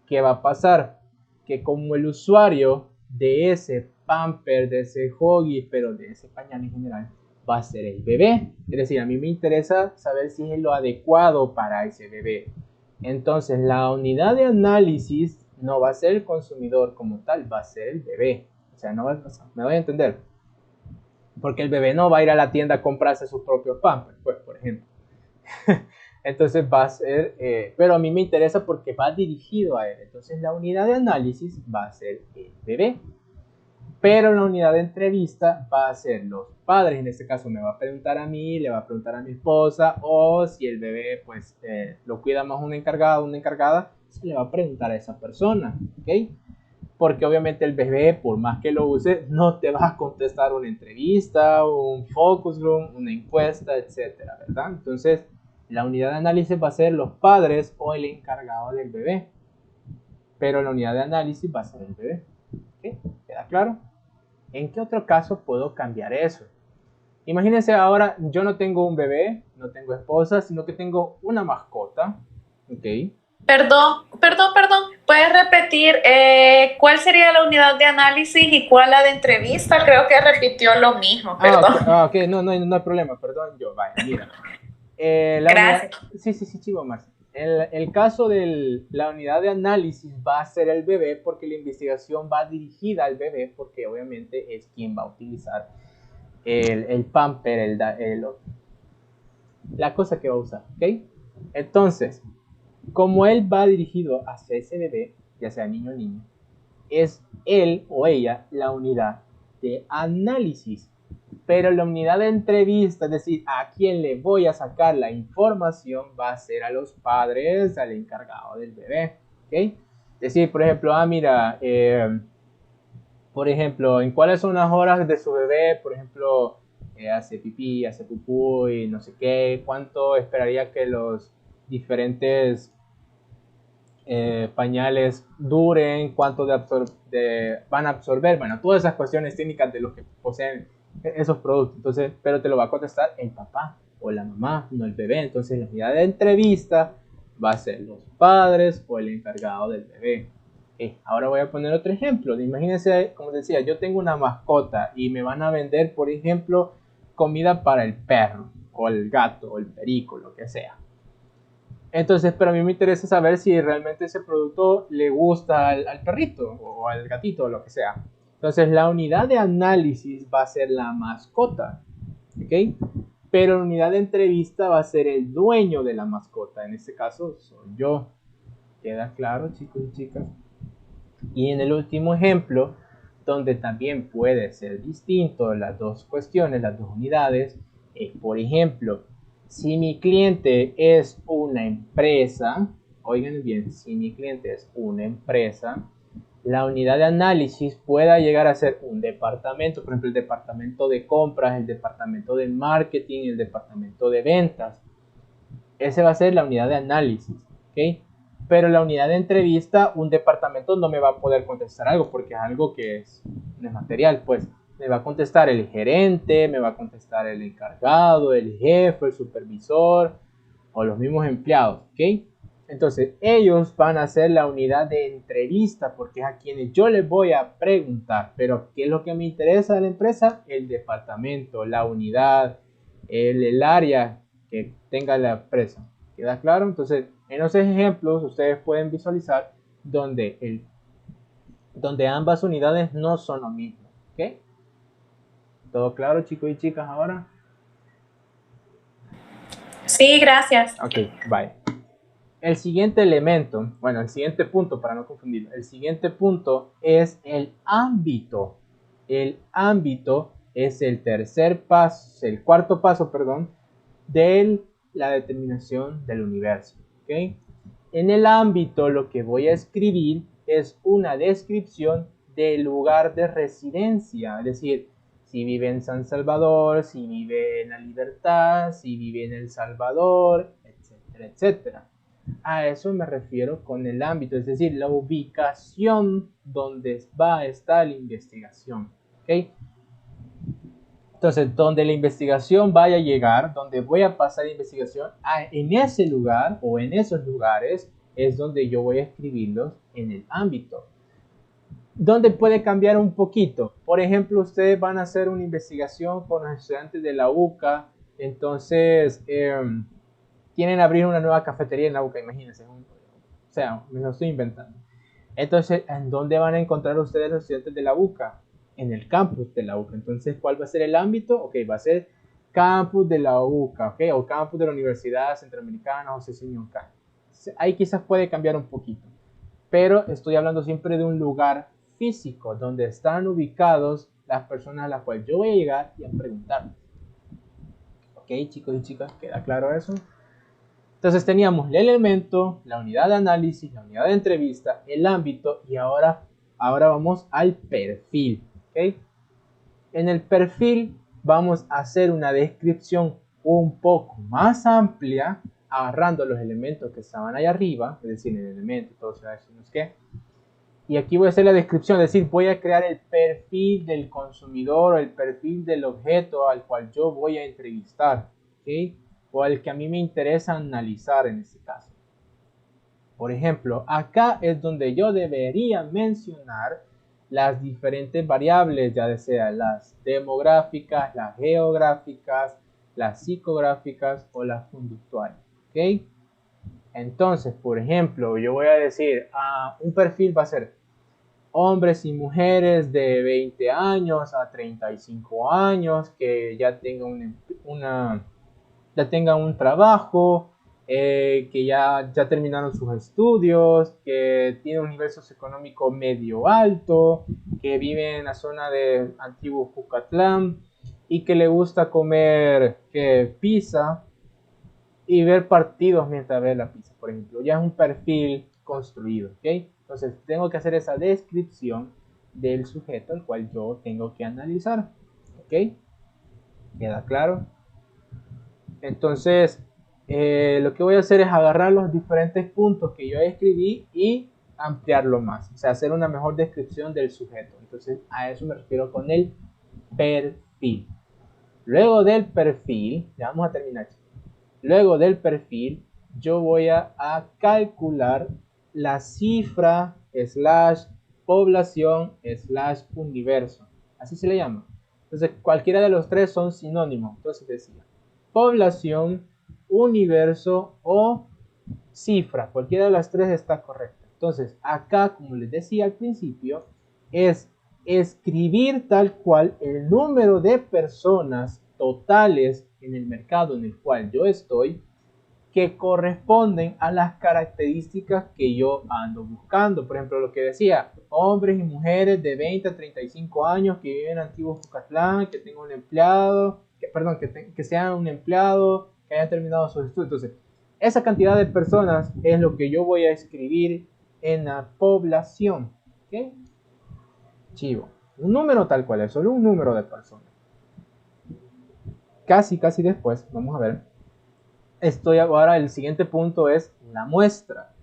¿qué va a pasar? Que como el usuario de ese pamper, de ese Huggies, pero de ese pañal en general, va a ser el bebé. Es decir, a mí me interesa saber si es lo adecuado para ese bebé. Entonces, la unidad de análisis no va a ser el consumidor como tal, va a ser el bebé. O sea, no me voy a entender. Porque el bebé no va a ir a la tienda a comprarse sus propios pampers, pues, por ejemplo. Entonces va a ser, pero a mí me interesa porque va dirigido a él. Entonces la unidad de análisis va a ser el bebé. Pero la unidad de entrevista va a ser los padres. En este caso me va a preguntar a mí, le va a preguntar a mi esposa, o si el bebé pues lo cuida más un encargado, una encargada, se le va a preguntar a esa persona. ¿Ok? porque obviamente el bebé, por más que lo use, no te va a contestar una entrevista, un focus group, una encuesta, etcétera, ¿verdad? Entonces, la unidad de análisis va a ser los padres o el encargado del bebé, pero la unidad de análisis va a ser el bebé. ¿Okay? ¿Queda claro? ¿En qué otro caso puedo cambiar eso? Imagínense ahora, yo no tengo un bebé, no tengo esposa, sino que tengo una mascota, ¿ok? Perdón. ¿Puedes repetir cuál sería la unidad de análisis y cuál la de entrevista? Creo que repitió lo mismo, perdón. Okay. No hay problema, perdón, vaya, mira. Gracias. Sí, chivo, Marcia. El caso de la unidad de análisis va a ser el bebé porque la investigación va dirigida al bebé porque obviamente es quien va a utilizar el pamper, la cosa que va a usar, ¿ok? Entonces, como él va dirigido hacia ese bebé, ya sea niño o niña, es él o ella la unidad de análisis. Pero la unidad de entrevista, es decir, a quién le voy a sacar la información, va a ser a los padres, al encargado del bebé. ¿Okay? Es decir, por ejemplo, mira, por ejemplo, en cuáles son las horas de su bebé, por ejemplo, hace pipí, hace pupú y no sé qué, cuánto esperaría que los diferentes pañales duren, cuánto van a absorber, bueno, todas esas cuestiones técnicas de los que poseen esos productos. Entonces, pero te lo va a contestar el papá o la mamá, no el bebé. Entonces, la unidad de entrevista va a ser los padres o el encargado del bebé. Ahora voy a poner otro ejemplo. Imagínense, como decía, yo tengo una mascota y me van a vender, por ejemplo, comida para el perro o el gato o el perico, lo que sea. Entonces, pero a mí me interesa saber si realmente ese producto le gusta al perrito o al gatito o lo que sea. Entonces, la unidad de análisis va a ser la mascota, ¿ok? Pero la unidad de entrevista va a ser el dueño de la mascota. En este caso, soy yo. ¿Queda claro, chicos y chicas? Y en el último ejemplo, donde también puede ser distinto las dos cuestiones, las dos unidades, por ejemplo, si mi cliente es una empresa, oigan bien, si mi cliente es una empresa, la unidad de análisis pueda llegar a ser un departamento, por ejemplo, el departamento de compras, el departamento de marketing, el departamento de ventas. Ese va a ser la unidad de análisis, ¿ok? Pero la unidad de entrevista, un departamento no me va a poder contestar algo porque es algo que es material, pues me va a contestar el gerente, me va a contestar el encargado, el jefe, el supervisor o los mismos empleados, ¿ok? Entonces ellos van a ser la unidad de entrevista porque es a quienes yo les voy a preguntar, pero ¿qué es lo que me interesa de la empresa? El departamento, la unidad, el área que tenga la empresa. ¿Queda claro? Entonces, en esos ejemplos ustedes pueden visualizar donde ambas unidades no son lo mismo. ¿Ok? ¿Todo claro, chicos y chicas, ahora? Sí, gracias. Ok, bye. El siguiente elemento, bueno, el siguiente punto, para no confundir, el siguiente punto es el ámbito. El ámbito es el cuarto paso, de la determinación del universo. ¿Okay? En el ámbito lo que voy a escribir es una descripción del lugar de residencia, es decir, si vive en San Salvador, si vive en La Libertad, si vive en El Salvador, etcétera, etcétera. A eso me refiero con el ámbito, es decir, la ubicación donde va a estar la investigación. ¿Okay? Entonces, donde la investigación vaya a llegar, donde voy a pasar la investigación, en ese lugar o en esos lugares es donde yo voy a escribirlos en el ámbito. ¿Dónde puede cambiar un poquito? Por ejemplo, ustedes van a hacer una investigación con los estudiantes de la UCA, entonces quieren abrir una nueva cafetería en la UCA, imagínense. O sea, me lo estoy inventando. Entonces, ¿en dónde van a encontrar ustedes los estudiantes de la UCA? En el campus de la UCA. Entonces, ¿cuál va a ser el ámbito? Ok, va a ser campus de la UCA, ok, o campus de la Universidad Centroamericana José Simón Cano. Ahí quizás puede cambiar un poquito, pero estoy hablando siempre de un lugar físico donde están ubicados las personas a las cuales yo voy a llegar y a preguntar. Ok, chicos y chicas, ¿queda claro eso? Entonces teníamos el elemento, la unidad de análisis, la unidad de entrevista, el ámbito y ahora Ahora vamos al perfil. ¿Okay? En el perfil vamos a hacer una descripción un poco más amplia, agarrando los elementos que estaban ahí arriba, es decir, el elemento, todo eso, no es qué. Y aquí voy a hacer la descripción, es decir, voy a crear el perfil del consumidor o el perfil del objeto al cual yo voy a entrevistar, ¿okay? O al que a mí me interesa analizar en este caso. Por ejemplo, acá es donde yo debería mencionar las diferentes variables, ya sea las demográficas, las geográficas, las psicográficas o las conductuales, ¿ok? Entonces, por ejemplo, yo voy a decir, un perfil va a ser hombres y mujeres de 20 años a 35 años que ya tengan ya tengan un trabajo, que ya terminaron sus estudios, que tienen un nivel socioeconómico medio alto, que vive en la zona de antiguo Jucatlán y que le gusta comer pizza y ver partidos mientras ve la pizza, por ejemplo. Ya es un perfil construido, ¿ok? Entonces tengo que hacer esa descripción del sujeto al cual yo tengo que analizar, ¿ok? ¿Queda claro? Entonces, lo que voy a hacer es agarrar los diferentes puntos que yo escribí y ampliarlo más, o sea, hacer una mejor descripción del sujeto. Entonces, a eso me refiero con el perfil. Luego del perfil, ya vamos a terminar. Luego del perfil, yo voy a calcular la cifra slash población slash universo. Así se le llama. Entonces, cualquiera de los tres son sinónimos. Entonces decía, población, universo o cifra. Cualquiera de las tres está correcta. Entonces, acá, como les decía al principio, es escribir tal cual el número de personas totales en el mercado en el cual yo estoy que corresponden a las características que yo ando buscando. Por ejemplo, lo que decía, hombres y mujeres de 20 a 35 años que viven en Antiguo Jucatlán, que tengan un empleado, que sean un empleado, que hayan terminado sus estudios. Entonces, esa cantidad de personas es lo que yo voy a escribir en la población. ¿Okay? Chivo. Un número tal cual es, solo un número de personas. Casi después, vamos a ver. Ahora el siguiente punto es la muestra.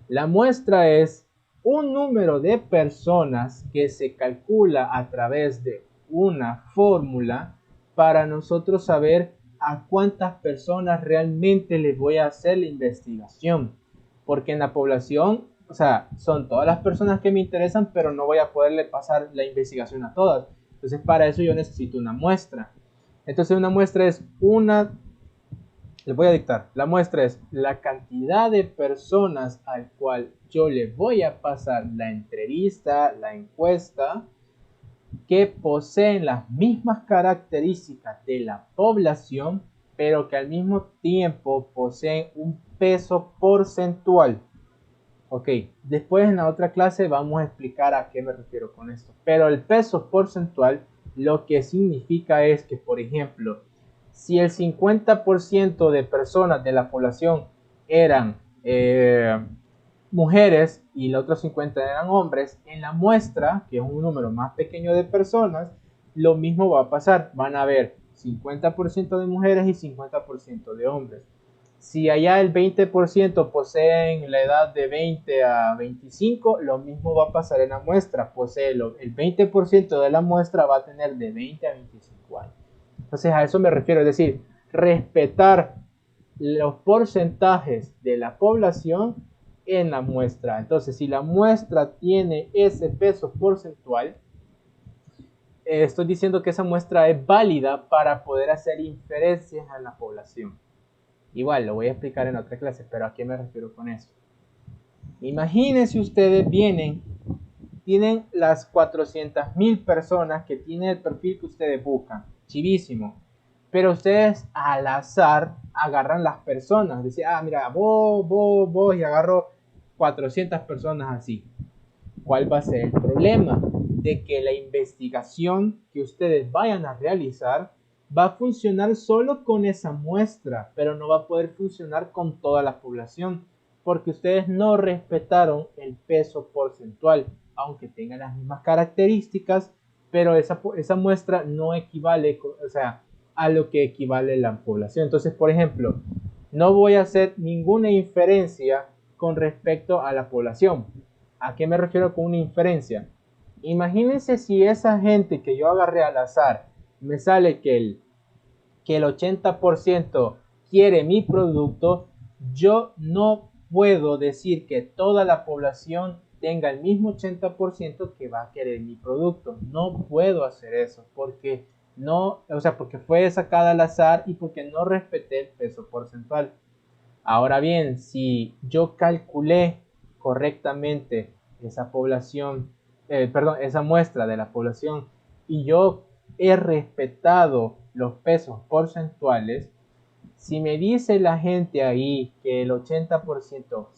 La muestra es un número de personas que se calcula a través de una fórmula para nosotros saber a cuántas personas realmente les voy a hacer la investigación. Porque en la población, o sea, son todas las personas que me interesan, pero no voy a poderle pasar la investigación a todas. Entonces, para eso yo necesito una muestra. Entonces, una muestra es les voy a dictar. La muestra es la cantidad de personas al cual yo le voy a pasar la entrevista, la encuesta, que poseen las mismas características de la población, pero que al mismo tiempo poseen un peso porcentual. Ok, después en la otra clase vamos a explicar a qué me refiero con esto. Pero el peso porcentual lo que significa es que, por ejemplo, si el 50% de personas de la población eran mujeres y el otro 50% eran hombres, en la muestra, que es un número más pequeño de personas, lo mismo va a pasar. Van a haber 50% de mujeres y 50% de hombres. Si allá el 20% poseen la edad de 20 a 25, lo mismo va a pasar en la muestra. El 20% de la muestra va a tener de 20 a 25 años. Entonces a eso me refiero, es decir, respetar los porcentajes de la población en la muestra. Entonces, si la muestra tiene ese peso porcentual, estoy diciendo que esa muestra es válida para poder hacer inferencias en la población. Igual, lo voy a explicar en otra clase, pero ¿a qué me refiero con eso? Imagínense ustedes tienen las 400,000 personas que tienen el perfil que ustedes buscan. Chivísimo. Pero ustedes al azar agarran las personas. Dicen, mira, vos, y agarro 400 personas así. ¿Cuál va a ser el problema? De que la investigación que ustedes vayan a realizar va a funcionar solo con esa muestra, pero no va a poder funcionar con toda la población, porque ustedes no respetaron el peso porcentual. aunque tenga las mismas características, pero esa muestra no equivale, o sea, a lo que equivale la población. Entonces, por ejemplo, no voy a hacer ninguna inferencia con respecto a la población. ¿A qué me refiero con una inferencia? Imagínense si esa gente que yo agarré al azar me sale que el 80% quiere mi producto, yo no puedo decir que toda la población tenga el mismo 80% que va a querer mi producto. No puedo hacer eso porque no, o sea, porque fue sacada al azar y porque no respeté el peso porcentual. Ahora bien, si yo calculé correctamente esa población, esa muestra de la población y yo he respetado los pesos porcentuales, si me dice la gente ahí que el 80%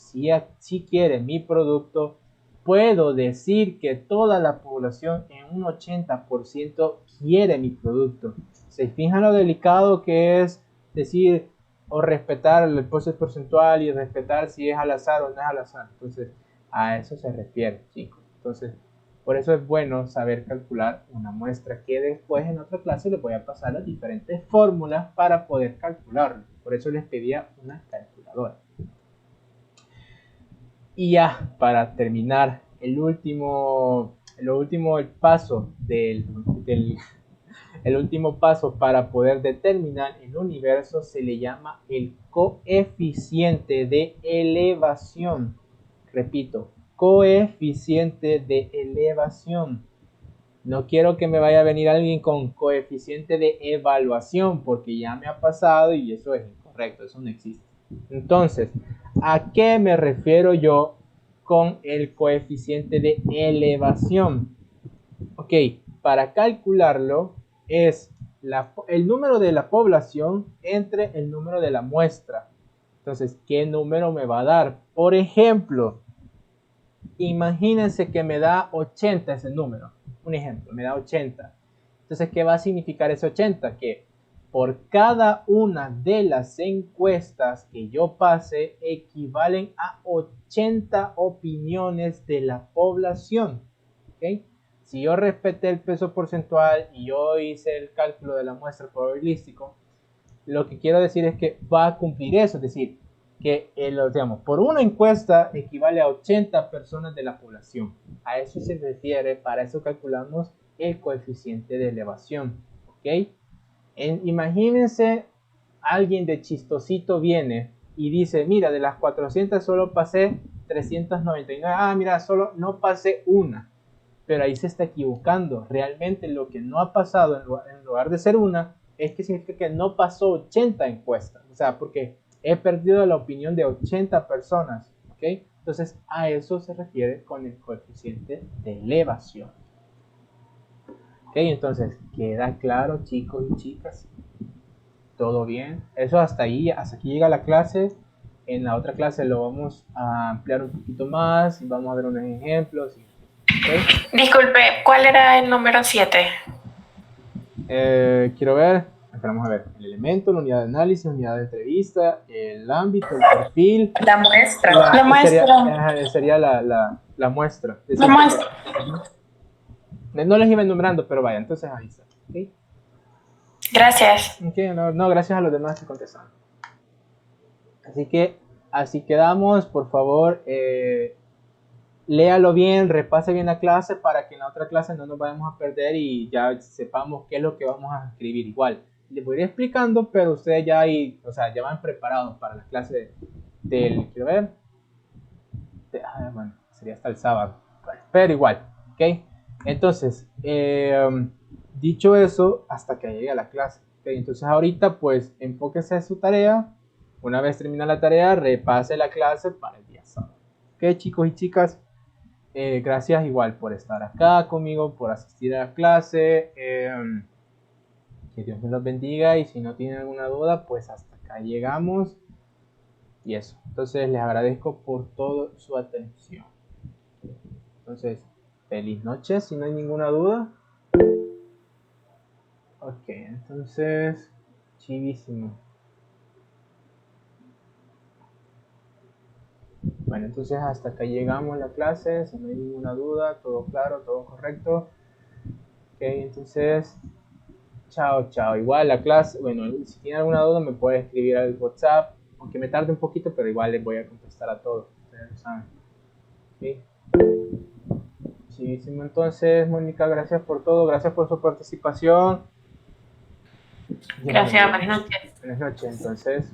sí quiere mi producto, puedo decir que toda la población en un 80% quiere mi producto. ¿Se fijan lo delicado que es decir o respetar el peso porcentual y respetar si es al azar o no es al azar? Entonces, a eso se refiere, chicos. Entonces, por eso es bueno saber calcular una muestra, que después en otra clase les voy a pasar las diferentes fórmulas para poder calcularlo. Por eso les pedía una calculadora. Y ya, para terminar, el último paso para poder determinar el universo se le llama el coeficiente de elevación. Repito, coeficiente de elevación. No quiero que me vaya a venir alguien con coeficiente de evaluación, porque ya me ha pasado y eso es incorrecto, eso no existe. Entonces, ¿a qué me refiero yo con el coeficiente de elevación? Ok, para calcularlo es el número de la población entre el número de la muestra. Entonces, ¿qué número me va a dar? Por ejemplo, imagínense que me da 80 ese número. Un ejemplo, me da 80. Entonces, ¿qué va a significar ese 80? Que por cada una de las encuestas que yo pase equivalen a 80 opiniones de la población. ¿Okay? Si yo respeté el peso porcentual y yo hice el cálculo de la muestra probabilístico, lo que quiero decir es que va a cumplir eso, es decir, que digamos, por una encuesta equivale a 80 personas de la población. A eso se refiere, para eso calculamos el coeficiente de elevación. ¿Ok? Imagínense, alguien de chistosito viene y dice, mira, de las 400 solo pasé 399. Ah, mira, solo no pasé una. Pero ahí se está equivocando. Realmente lo que no ha pasado en lugar de ser una, es que significa que no pasó 80 encuestas. O sea, porque he perdido la opinión de 80 personas. ¿Ok? Entonces, a eso se refiere con el coeficiente de elevación. ¿Ok? Entonces, ¿queda claro, chicos y chicas? ¿Todo bien? Eso hasta ahí, hasta aquí llega la clase. En la otra clase lo vamos a ampliar un poquito más y vamos a ver unos ejemplos. ¿Okay? Disculpe, ¿cuál era el número 7? Quiero ver, vamos a ver, el elemento, la unidad de análisis, la unidad de entrevista, el ámbito, el perfil. La muestra. La muestra. Sería la muestra. La muestra. No les iba enumerando, pero vaya, entonces ahí está. ¿Okay? Gracias. Okay, no, gracias a los demás que contestaron. Así que así quedamos, por favor. Léalo bien, repase bien la clase para que en la otra clase no nos vayamos a perder y ya sepamos qué es lo que vamos a escribir. Igual, les voy a ir explicando, pero ustedes ya ya van preparados para la clase quiero ver, bueno, sería hasta el sábado, pero igual, ¿ok? Entonces, dicho eso, hasta que llegue a la clase, ¿ok? Entonces ahorita pues enfóquese en su tarea. Una vez termina la tarea, repase la clase para el día sábado. ¿Ok, chicos y chicas? Gracias igual por estar acá conmigo, por asistir a la clase. Que Dios me los bendiga y si no tienen alguna duda, pues hasta acá llegamos. Y eso. Entonces les agradezco por toda su atención. Entonces, feliz noche si no hay ninguna duda. Ok, entonces, chivísimo. Bueno, entonces hasta acá llegamos a la clase, si no hay ninguna duda, todo claro, todo correcto. Ok, entonces, chao, chao. Igual la clase, bueno, si tiene alguna duda me puede escribir al WhatsApp, aunque me tarde un poquito, pero igual les voy a contestar a todos, ustedes lo saben. ¿Sí? Muchísimo. Entonces, Mónica, gracias por todo, gracias por su participación. Gracias, buenas noches. Buenas noches, entonces.